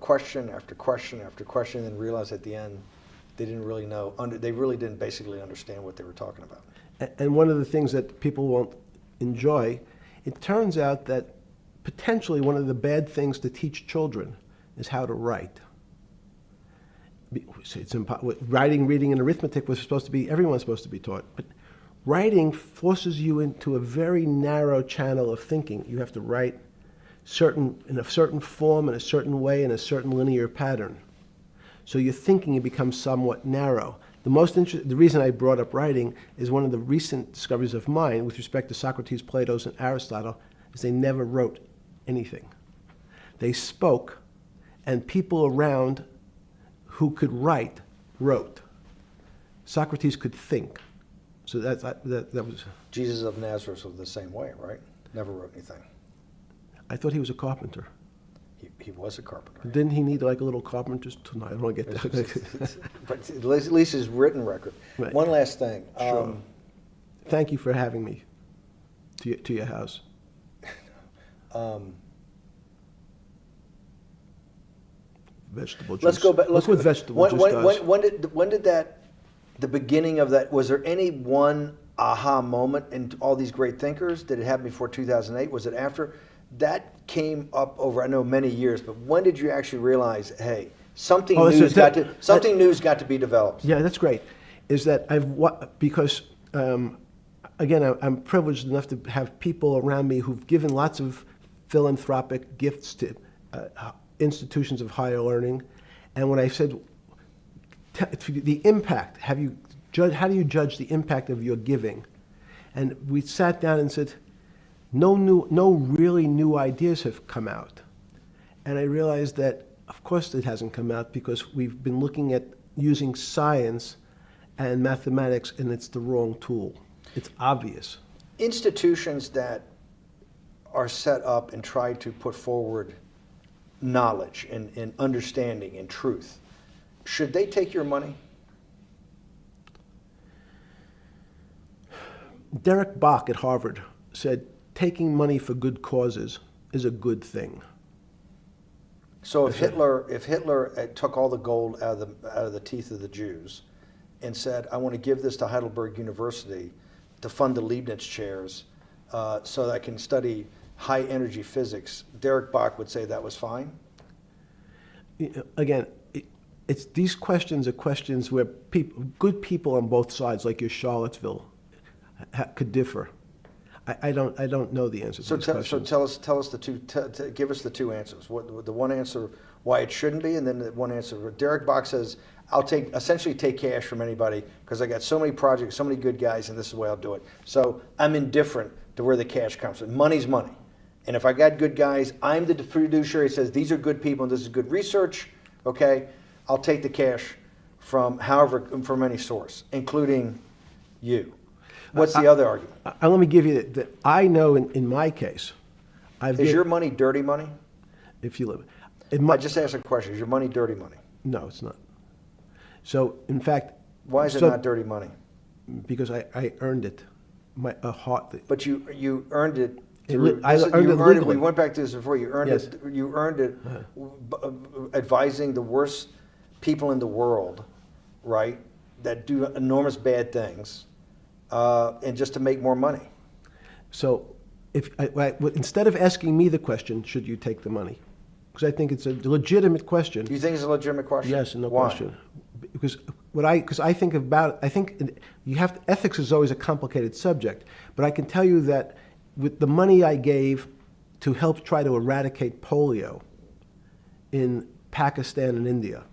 question after question after question, and realize at the end they didn't really know. They really didn't basically understand what they were talking about. And one of the things that people won't enjoy, it turns out that potentially one of the bad things to teach children is how to write. Writing, reading, and arithmetic was supposed to be, everyone's supposed to be taught. But writing forces you into a very narrow channel of thinking. You have to write in a certain form, in a certain way, in a certain linear pattern. So your thinking becomes somewhat narrow. The reason I brought up writing is one of the recent discoveries of mine with respect to Socrates, Plato, and Aristotle is they never wrote anything. They spoke, and people around who could write wrote. Socrates could think. So that was. Jesus of Nazareth was the same way, right? Never wrote anything. I thought he was a carpenter. He was a carpenter. Didn't he need like a little carpenter's tonight? I don't want to get that. But at least his written record. Right. One last thing. Sure. Thank you for having me to your house. Vegetable juice. Let's go back. Look what vegetable juice does. When did the beginning of that? Was there any one aha moment in all these great thinkers? Did it happen before 2008? Was it after? That came up over, I know, many years. But when did you actually realize, hey, something new's got to be developed? Yeah, that's great. Is that because again, I'm privileged enough to have people around me who've given lots of philanthropic gifts to institutions of higher learning, and when I said the impact, how do you judge the impact of your giving? And we sat down and said, no really new ideas have come out. And I realized that, of course, it hasn't come out because we've been looking at using science and mathematics, and it's the wrong tool. It's obvious. Institutions that are set up and try to put forward knowledge and understanding and truth, should they take your money? Derek Bach at Harvard said, taking money for good causes is a good thing. So if Hitler took all the gold out of the teeth of the Jews and said, I want to give this to Heidelberg University to fund the Leibniz chairs so that I can study high energy physics, Derek Bach would say that was fine? again, it's these questions are questions where good people on both sides, like your Charlottesville, could differ. I don't know the answer to these questions. So tell us the two. Give us the two answers. What the one answer why it shouldn't be, and then the one answer. Derek Bach says, "I'll essentially take cash from anybody because I got so many projects, so many good guys, and this is the way I'll do it. So I'm indifferent to where the cash comes from. Money's money, and if I got good guys, I'm the fiduciary. Says these are good people and this is good research. Okay, I'll take the cash from any source, including you." What's the other argument? Let me give you that. I know in my case, Is your money dirty money? If you live, I just asked a question. Is your money dirty money? No, it's not. So, in fact, why is it not dirty money? Because I earned it, But you earned it. I earned it legally. We went back to this before. You earned Yes. it. You earned it, advising the worst people in the world, right? That do enormous bad things, and just to make more money. So, instead of asking me the question, should you take the money? Because I think it's a legitimate question. Do you think it's a legitimate question? Yes, no Why? question. Because I think about, ethics is always a complicated subject, but I can tell you that with the money I gave to help try to eradicate polio in Pakistan and India,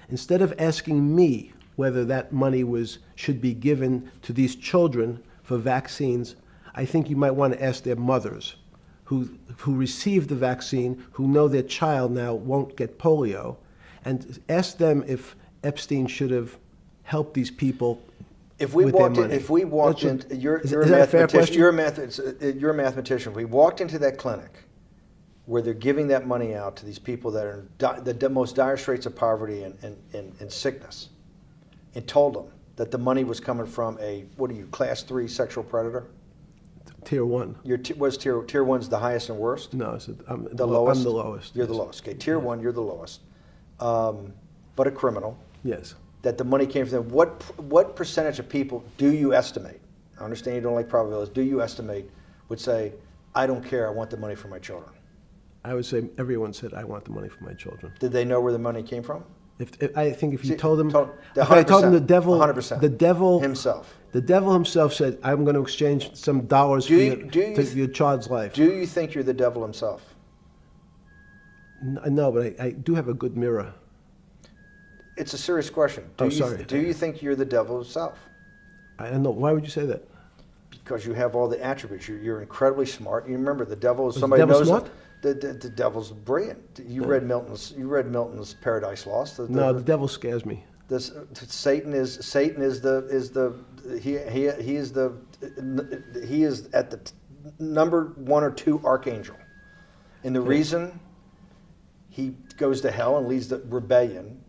instead of asking me whether that money should be given to these children for vaccines, I think you might want to ask their mothers who received the vaccine, who know their child now won't get polio, and ask them if Epstein should have helped these people. You're a mathematician. If we walked into that clinic where they're giving that money out to these people that are in the most dire straits of poverty and sickness, and told them that the money was coming from class 3 sexual predator? Tier 1. Tier 1's the highest and worst? No, I'm the lowest. I'm the lowest. You're the lowest. Okay, tier 1, you're the lowest. But a criminal. Yes. That the money came from them. What percentage of people do you estimate? I understand you don't like probabilities. Do you estimate would say, "I don't care. I want the money for my children"? I would say everyone said, "I want the money for my children." Did they know where the money came from? I think if you told them, if I told them the devil, 100%. The devil himself said, "I'm going to exchange some dollars for your child's life." Do you think you're the devil himself? No, but I do have a good mirror. It's a serious question. Do you think you're the devil himself? I don't know. Why would you say that? Because you have all the attributes. You're incredibly smart. You remember the devil is somebody who knows. Smart? The devil's brilliant. You read Milton's Paradise Lost. No, the devil scares me. Satan is at the number 1 or 2 archangel, and the reason he goes to hell and leads the rebellion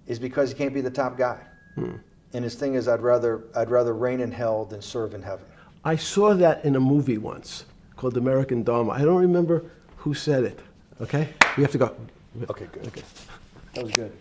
is because he can't be the top guy. And his thing is, I'd rather reign in hell than serve in heaven. I saw that in a movie once called American Dharma. I don't remember who said it. Okay? We have to go. Okay, good. Okay. That was good.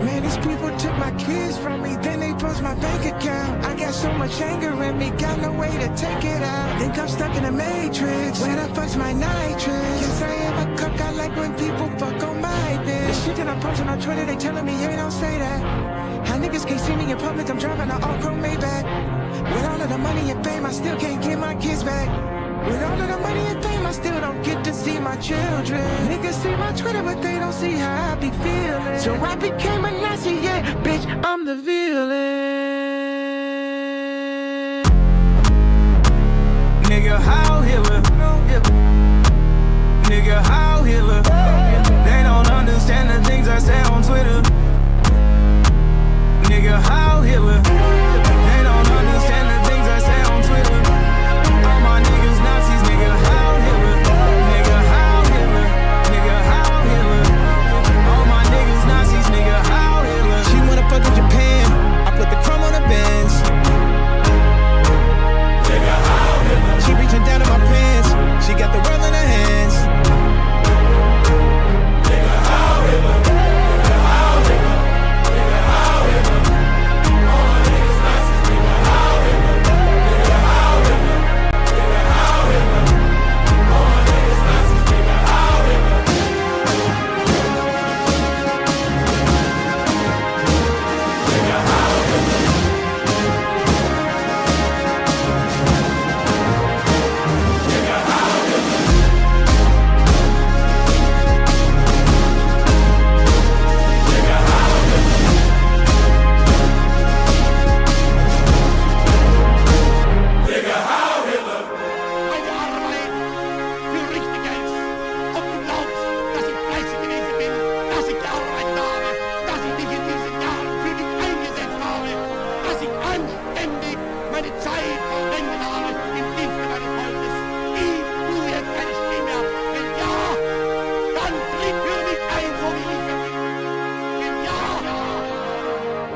Man, these people took my kids from me, then they froze my bank account. I got so much anger in me, got no way to take it out. Think I'm stuck in a matrix, when I fuss my nitrous. Yes, I am a cook, I like when people fuck on my bitch. The shit that I'm posting on Twitter, they telling me, hey, don't say that. How niggas can't see me in public, I'm driving an all-chrome Maybach. With all of the money and fame, I still can't get my kids back. With all of the money and fame, I still don't get to see my children. Niggas see my Twitter, but they don't see how I be feeling. So I became a Nazi, yeah, bitch, I'm the villain. Nigga, how here? Nigga, how